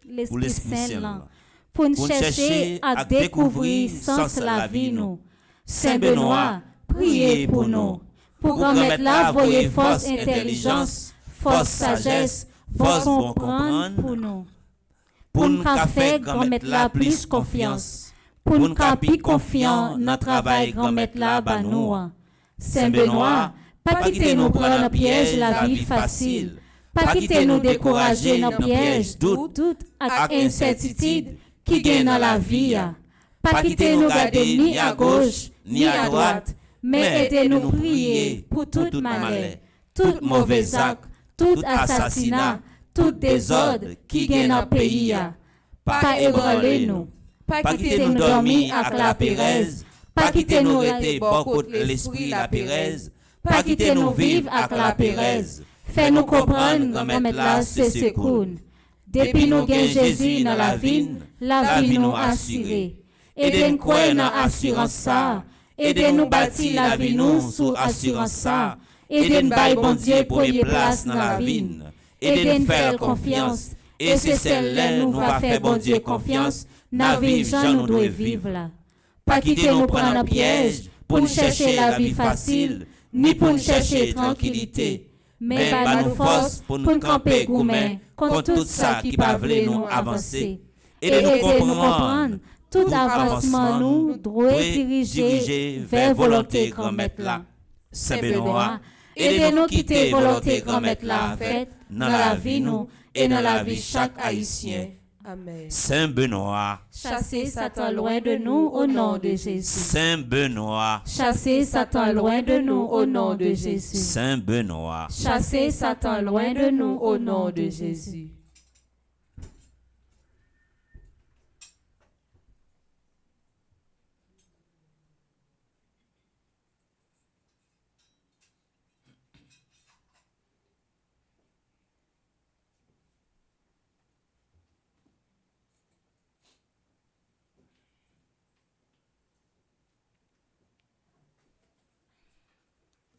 L'Esprit Saint là, pour nous chercher à découvrir sens la vie nous. Saint Benoît, priez pour nous, pour remettre là voyer force intelligence, force sagesse, force comprendre pour nous. Pour nous faire remettre là plus confiance, pour nous plus confiant dans travail remettre là bas nous. Saint Benoît, pas quitter nous prendre piège la vie facile, pas quitter nous décourager dans piège doute et incertitude qui gagne dans la vie. Pas quitter nous garder ni à gauche ni à droite, mais aidez-nous prier pour tout malheur, tout mauvais acte, tout assassinat, tout désordre qui gagne dans le pays. Pas ébranler nous, pas quitter nous dormir à la Pérez, pas quitter nous rester beaucoup l'esprit la Pérez, pas quitter nous vivre à la Pérez. Fais-nous comprendre remettre là ce secours. Depuis nous gagne Jésus dans la vie nous assurée. Aidez-nous croire dans assurance ça. Aidez-nous bâtir la vie nous sous assurance ça. Aidez-nous bailler bon Dieu première place dans la vie. Aidez-nous faire confiance. Et c'est celle-là nous va faire bon Dieu confiance. Dans la vie, nous devons vivre là. Pas quitter nous prendre un piège pour nous chercher la vie facile, ni pour nous chercher tranquillité. Mais par nos forces pour nous camper gourmet contre tout ça qui pas voulu nous avancer. Et de nous comprendre, tout avancement nous doit diriger vers volonté grand-maître là. Saint-Benoît, aidez-nous quitter volonté grand-maître là faite dans la vie nous et dans la vie chaque haïtien. Amen. Saint-Benoît, Chassez Satan loin de nous au nom de Jésus. Saint-Benoît, Chassez Satan loin de nous au nom de Jésus. Saint-Benoît, Chassez Satan loin de nous au nom de Jésus.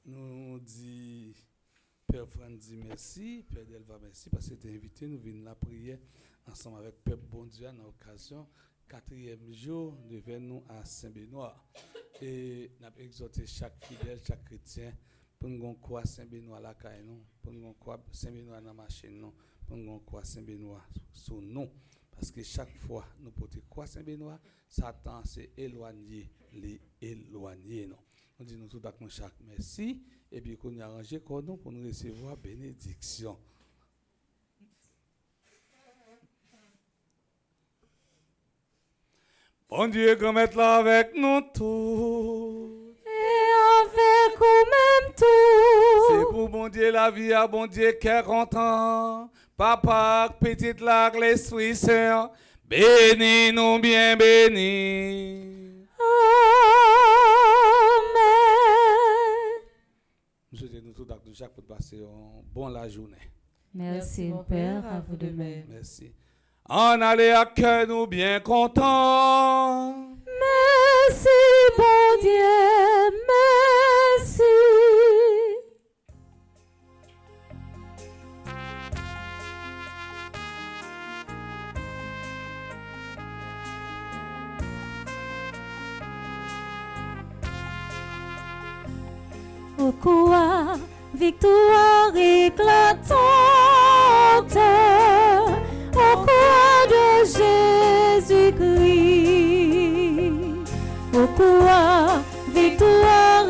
Nous dit, Père Fran dit merci, Père Delva merci parce que tu es invité, nous venons la prière ensemble avec Peuple Bon Dieu dans l'occasion 4e jour de venir à Saint-Benoît. Et nous avons exhorté chaque fidèle, chaque chrétien pour nous croire Saint-Benoît la caille nous, pour nous croire Saint-Benoît dans la machine nous, pour nous croire Saint-Benoît sous nous. Parce que chaque fois nous pouvons croire Saint-Benoît, Satan s'est éloigné, les éloigner nous. On dit nous tout d'accord chaque merci et puis qu'on a arrangé pour nous recevoir bénédiction. Bon Dieu, qu'on mette là avec nous tous. Et avec nous-mêmes tous. C'est pour bon Dieu la vie à bon Dieu qui est content. Papa, petite largue, l'Esprit Saint, bénis nous bien bénis. Nous souhaitons tout d'acte de chaque pour passer un bon la journée. Merci, mon Père, à vous de même. Merci. En aller à cœur nous bien contents. Merci, bon Dieu, merci. Au quoi victoire éclatante, au quoi de Jésus-Christ, au quoi victoire